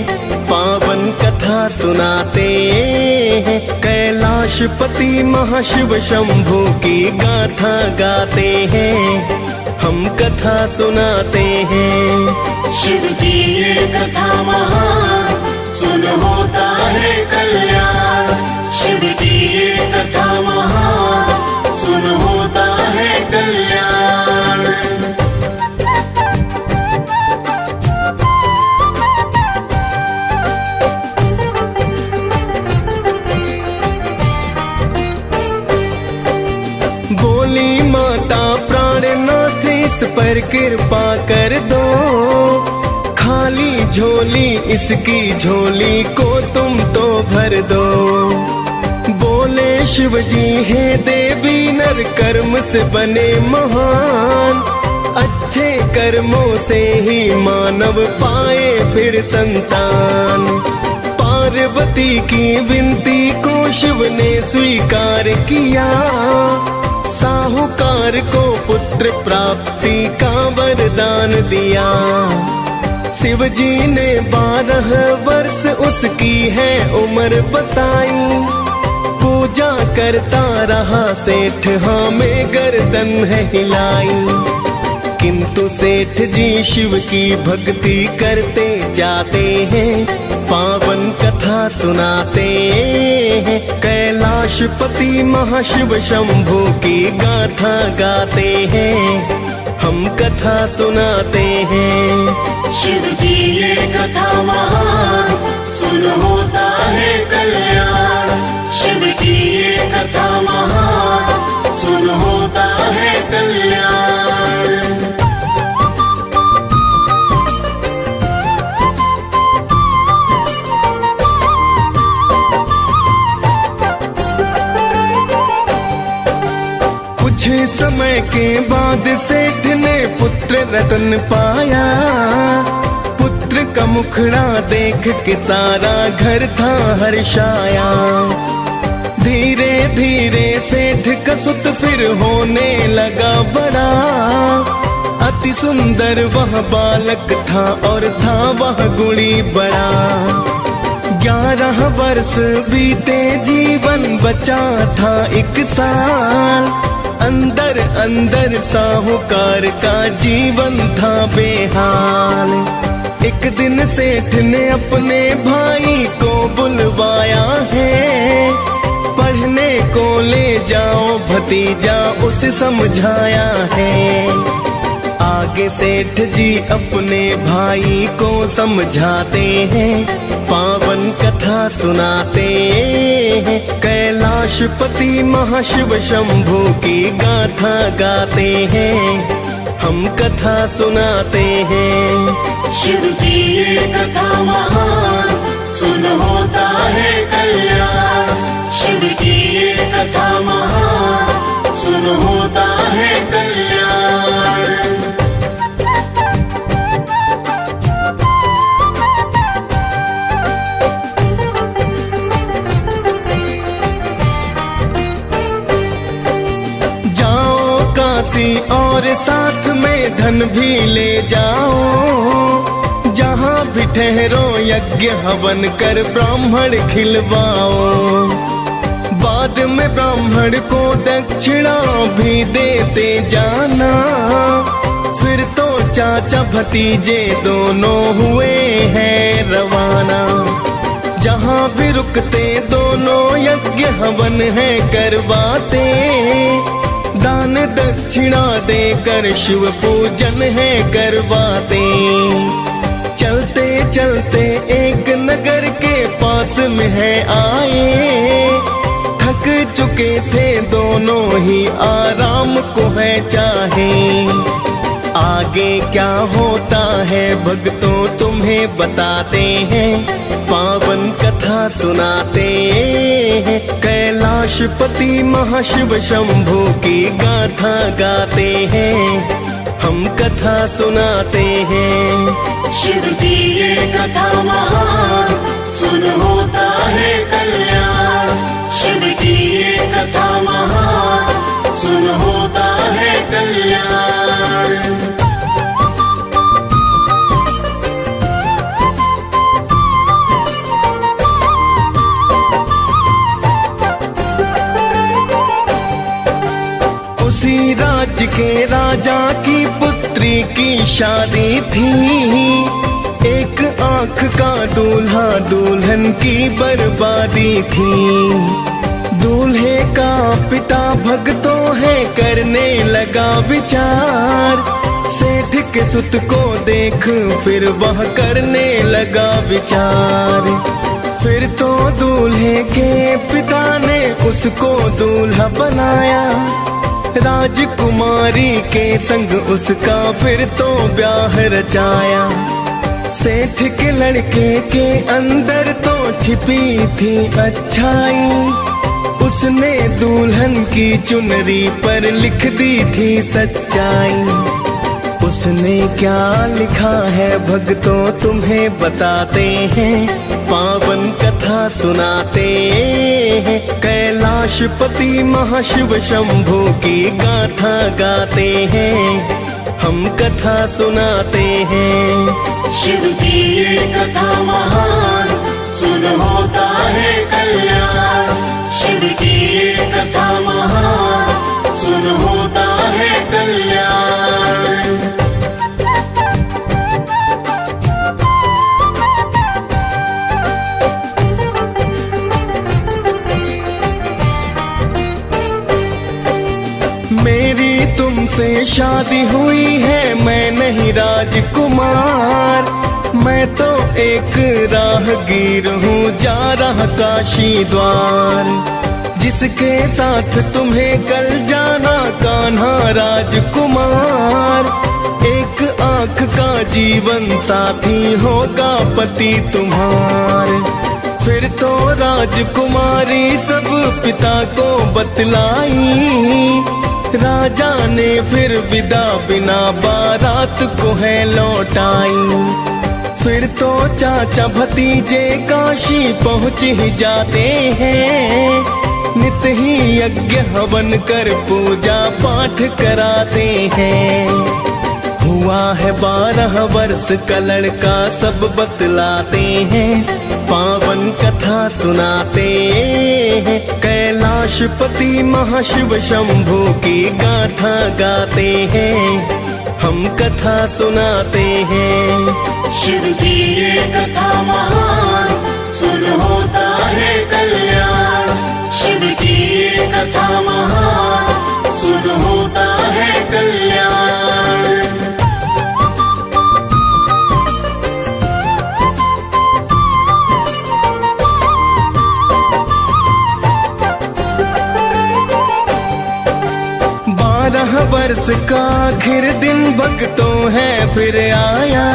पावन कथा सुनाते हैं। कैलाशपति महाशिव शंभू की गाथा गाते हैं, हम कथा सुनाते हैं। शिव की ये कथा महान, सुन होता है कल्याण। शिव की ये कथा महान, सुन होता है कल्याण। बोली माता प्राणनाथ, इस पर कृपा कर दो। खाली झोली इसकी झोली को तुम तो भर दो। बोले शिव जी हे देवी, नर कर्म से बने महान। अच्छे कर्मों से ही मानव पाए फिर संतान। पार्वती की विनती को शिव ने स्वीकार किया। साहूकार को पुत्र प्राप्ति का वरदान दिया। शिव जी ने 12 वर्ष उसकी है उम्र बताई। पूजा करता रहा सेठ, हाँ में गर्दन है हिलाई। किंतु सेठ जी शिव की भक्ति करते जाते हैं, पावन कथा सुनाते हैं। कैलाशपति महाशिव शंभू की गाथा गाते हैं, हम कथा सुनाते हैं। शिव की ये कथा महान, सुन होता है कल्याण। शिव की ये कथा महान, सुन होता है कल्याण। कुछ समय के बाद सेठ ने पुत्र रतन पाया। पुत्र का मुखड़ा देख के सारा घर था हर्षाया। धीरे धीरे सेठ का सुत फिर होने लगा बड़ा। अति सुंदर वह बालक था और था वह गुणी बड़ा। 11 वर्ष बीते जीवन बचा था 1 साल। अंदर अंदर साहूकार का जीवन था बेहाल। एक दिन सेठ ने अपने भाई को बुलवाया है। पढ़ने को ले जाओ भतीजा, उसे समझाया है। आगे सेठ जी अपने भाई को समझाते हैं, पावन कथा सुनाते हैं। कैलाशपति महाशिव शंभू की गाथा गाते हैं, हम कथा सुनाते हैं। शिव की ये कथा महान, सुन होता है कल्याण। शिव दासी और साथ में धन भी ले जाओ। जहाँ भी ठहरो यज्ञ हवन कर ब्राह्मण खिलवाओ। बाद में ब्राह्मण को दक्षिणा भी देते जाना। फिर तो चाचा भतीजे दोनों हुए हैं रवाना। जहाँ भी रुकते दोनों यज्ञ हवन है करवाते। दान दक्षिणा देकर शिव पूजन है करवाते। चलते चलते एक नगर के पास में है आए। थक चुके थे दोनों ही आराम को है चाहे। आगे क्या होता है भक्तों तुम्हें बताते हैं। पावन कथा सुनाते हैं। कैलाशपति महाशिव शंभू की गाथा गाते हैं। हम कथा सुनाते हैं। शिव की ये कथा महान, सुन होता है कल्याण। शिव की ये कथा महान, सुन होता है कल्याण। उसी राज्य के राजा की पुत्री की शादी थी। एक आंख का दूल्हा दुल्हन की बर्बादी थी। दूल्हे का पिता भक्तों है करने लगा विचार। सेठ के सुत को देख फिर वह करने लगा विचार। फिर तो दूल्हे के पिता ने उसको दूल्हा बनाया। राजकुमारी के संग उसका फिर तो ब्याह रचाया। सेठ के लड़के के अंदर तो छिपी थी अच्छाई। उसने दुल्हन की चुनरी पर लिख दी थी सच्चाई। उसने क्या लिखा है भक्तों तुम्हें बताते हैं। पावन कथा सुनाते हैं। कैलाशपति महाशिव शंभू की गाथा गाते हैं। हम कथा सुनाते हैं। शिव की ये कथा महान, सुन होता है कल्याण। शिव की ये कथा महान, सुन होता है कल्याण। मेरी तुमसे शादी हुई है, मैं नहीं राजकुमार। मैं तो एक राहगीर हूँ जा रहा काशी द्वार। जिसके साथ तुम्हें कल जाना कान्हा राजकुमार। एक आंख का जीवन साथी होगा पति तुम्हार। फिर तो राजकुमारी सब पिता को बतलाई। राजा ने फिर विदा बिना बारात को है लौटाई। फिर तो चाचा भतीजे काशी पहुँच ही जाते हैं। नित ही यज्ञ हवन कर पूजा पाठ कराते हैं। हुआ है 12 वर्ष का लड़का सब बतलाते हैं। पावन कथा सुनाते हैं। कैलाशपति महाशिव शंभू की गाथा गाते हैं। हम कथा सुनाते हैं। शिव की ये कथा महान, सुन होता है कल्याण। शिव की ये कथा महान, सुन होता है कल्याण। वर्ष का आखिर दिन भक्तों है फिर आया।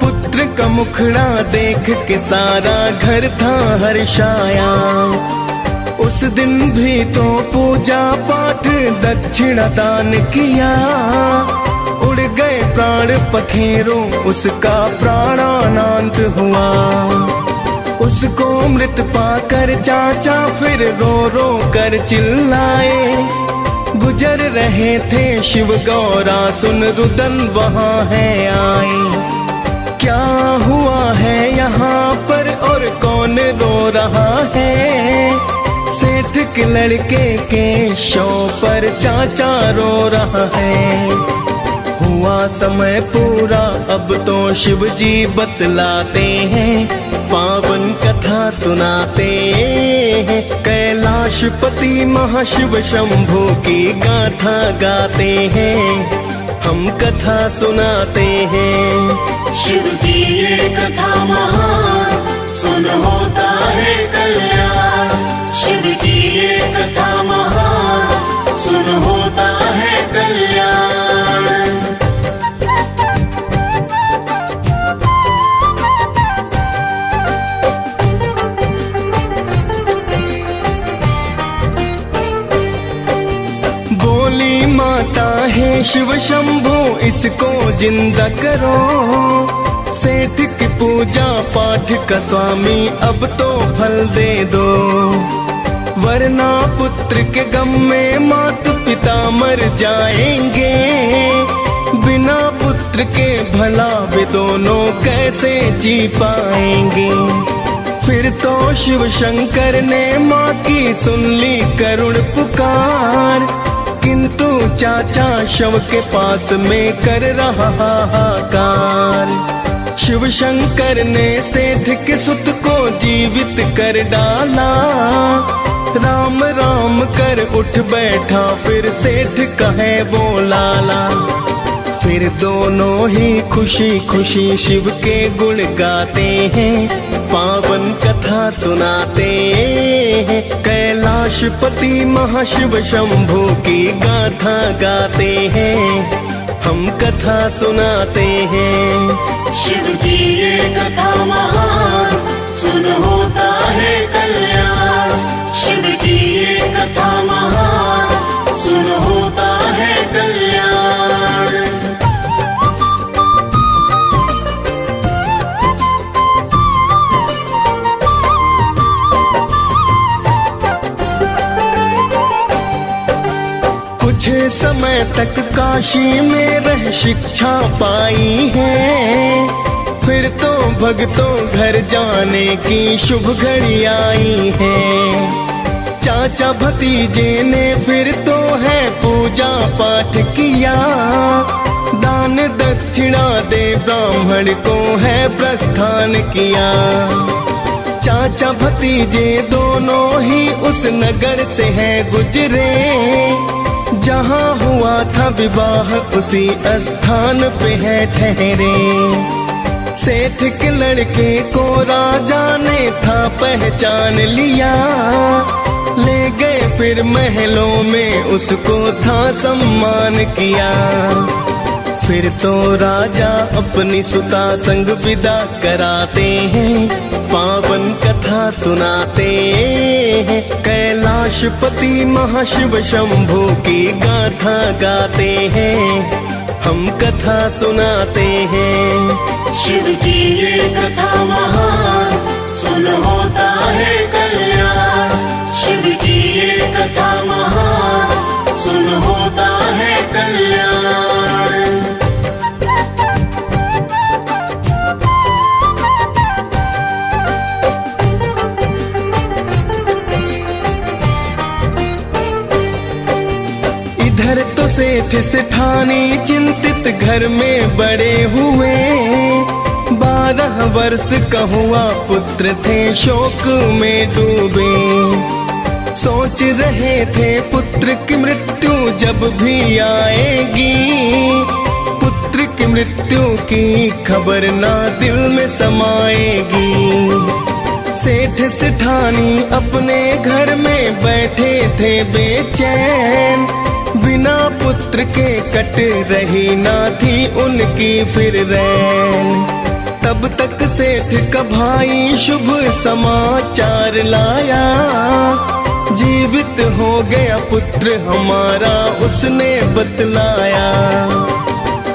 पुत्र का मुखड़ा देख के सारा घर था हर्षाया। उस दिन भी तो पूजा पाठ दक्षिणा दान किया। उड़ गए प्राण पखेरों उसका प्राणानंद हुआ। उसको मृत पाकर चाचा फिर रो रो कर चिल्लाए। गुजर रहे थे शिव गौरा, सुन रुदन वहाँ है आए। क्या हुआ है यहाँ पर और कौन रो रहा है? सेठ के लड़के के शव पर चाचा रो रहा है। हुआ समय पूरा अब तो शिव जी बतलाते हैं, पावन कथा सुनाते हैं। कैलाशपति महाशिव शंभू की गाथा गाते हैं, हम कथा सुनाते हैं। शिव की ये कथा महान, सुन होता है कल्याण। शिव की ये कथा महान, सुन होता है कल्याण। बोली माता है शिव शंभू, इसको जिंदा करो। सेठ की पूजा पाठ का स्वामी अब तो फल दे दो, वरना पुत्र के गम में मात पिता मर जाएंगे। बिना पुत्र के भला वे दोनों कैसे जी पाएंगे? फिर तो शिव शंकर ने माँ की सुन ली करुण पुकार, किंतु चाचा शव के पास में कर रहा हाहाकार। शिव शंकर ने सेठ के सुत को जीवित कर डाला, राम राम कर उठ बैठा फिर सेठ कहे वो लाला। फिर दोनों ही खुशी खुशी शिव के गुण गाते हैं, पावन कथा सुनाते हैं। कैलाशपति महाशिव शंभू की गाथा गाते हैं, हम कथा सुनाते हैं। शिव की ये कथा महान, सुन होता है कल्याण। शिव की ये कथा महान, सुन होता है कल्याण। कुछ समय तक काशी में रह शिक्षा पाई है, फिर तो भक्तों घर जाने की शुभ घड़ी आई है। चाचा भतीजे ने फिर तो है पूजा पाठ किया, दान दक्षिणा दे ब्राह्मण को है प्रस्थान किया। चाचा भतीजे दोनों ही उस नगर से है गुजरे, जहाँ हुआ था विवाह उसी स्थान पे है ठहरे। सेठ के लड़के को राजा ने था पहचान लिया, ले गए फिर महलों में उसको था सम्मान किया। फिर तो राजा अपनी सुता संग विदा कराते हैं, पावन कथा सुनाते हैं। कैलाशपति महाशिव शंभू की गाथा गाते हैं, हम कथा सुनाते हैं। शिव की ये कथा महान, सुन होता है कल्याण। शिव की ये कथा महान, सुन होता है कल्याण। इधर तो सेठ सेठानी चिंतित घर में बड़े हुए, 12 वर्ष का हुआ पुत्र थे शोक में डूबे। सोच रहे थे पुत्र की मृत्यु जब भी आएगी, पुत्र की मृत्यु की खबर ना दिल में समाएगी। सेठ सेठानी अपने घर में बैठे थे बेचैन, बिना पुत्र के कट रही ना थी उनकी फिर रैन। तब तक सेठ का भाई शुभ समाचार लाया, जीवित हो गया पुत्र हमारा उसने बतलाया।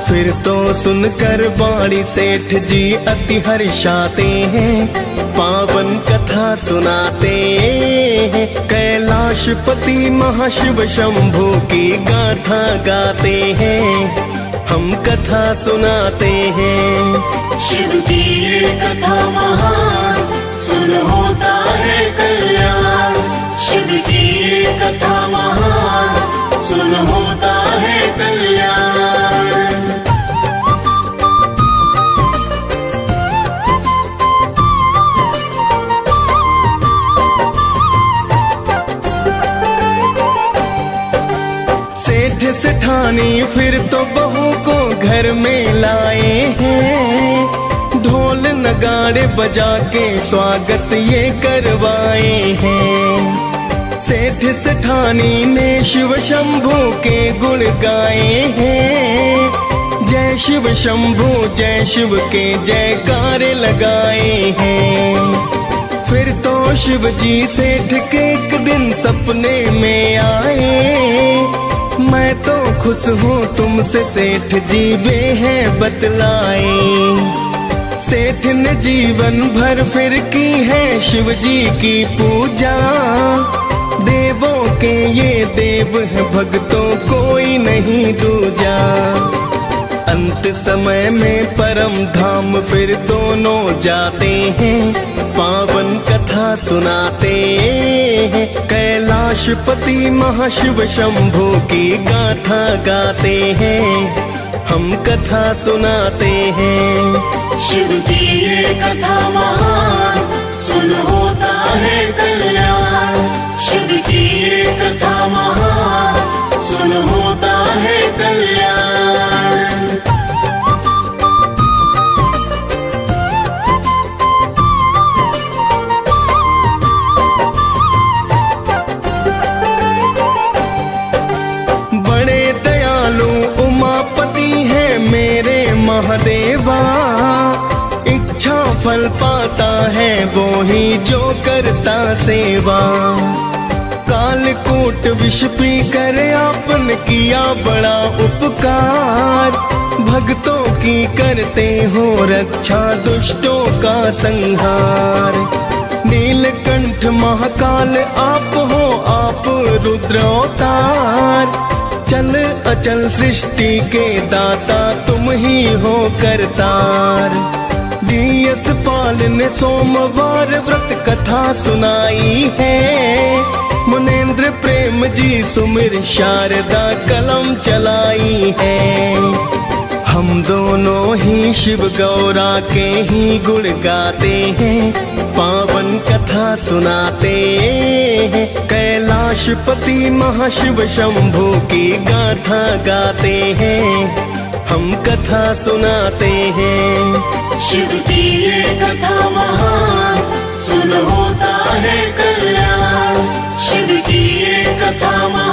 फिर तो सुनकर वाणी सेठ जी अति हर्षाते हैं, पावन कथा सुनाते हैं। कैलाश कैलाशपति महाशिव शंभू की गाथा गाते हैं, हम कथा सुनाते हैं। शिव की ये कथा महान, सुन होता है कल्याण। शिव की ये कथा महान, सुन होता है कल्याण। सेठ सेठानी फिर तो बहू को घर में लाए हैं, ढोल नगाड़े बजा के स्वागत ये करवाए हैं। सेठ सेठानी ने शिव शंभू के गुण गाए हैं, जय शिव शंभू जय शिव के जयकारे लगाए हैं। फिर तो शिव जी सेठ के एक दिन सपने में आए, मैं तो खुश हूँ तुमसे सेठ जी वे हैं बतलाए। सेठ ने जीवन भर फिर की है शिव जी की पूजा, देवों के ये देव है भक्तों कोई नहीं दूजा। अंत समय में परम धाम फिर दोनों जाते हैं, पावन कथा सुनाते हैं। कैलाशपति महाशिव शंभू की गाथा गाते हैं, हम कथा सुनाते हैं। शिव की ये कथा महान, सुन होता है कल्याण। शिव की ये कथा महान, सुन होता है कल्याण। बड़े दयालु उमापति हैं मेरे महादेवा, इच्छा फल पाता है वो ही जो करता सेवा। कालकूट विष पी कर आपने किया बड़ा उपकार, भक्तों की करते हो रक्षा दुष्टों का संहार। नीलकंठ महाकाल आप हो आप रुद्र अवतार, चल अचल सृष्टि के दाता तुम ही हो करतार। डीएस पाल ने सोमवार व्रत कथा सुनाई है, मुनेन्द्र प्रेम जी सुमिर शारदा कलम चलाई है। हम दोनों ही शिव गौरा के ही गुण गाते हैं, पावन कथा सुनाते हैं। कैलाशपति महाशिव शंभू की गाथा गाते हैं, हम कथा सुनाते हैं। शिव की ये कथा महान, सुन होता है कल्याण। शिव की ये कथा महान,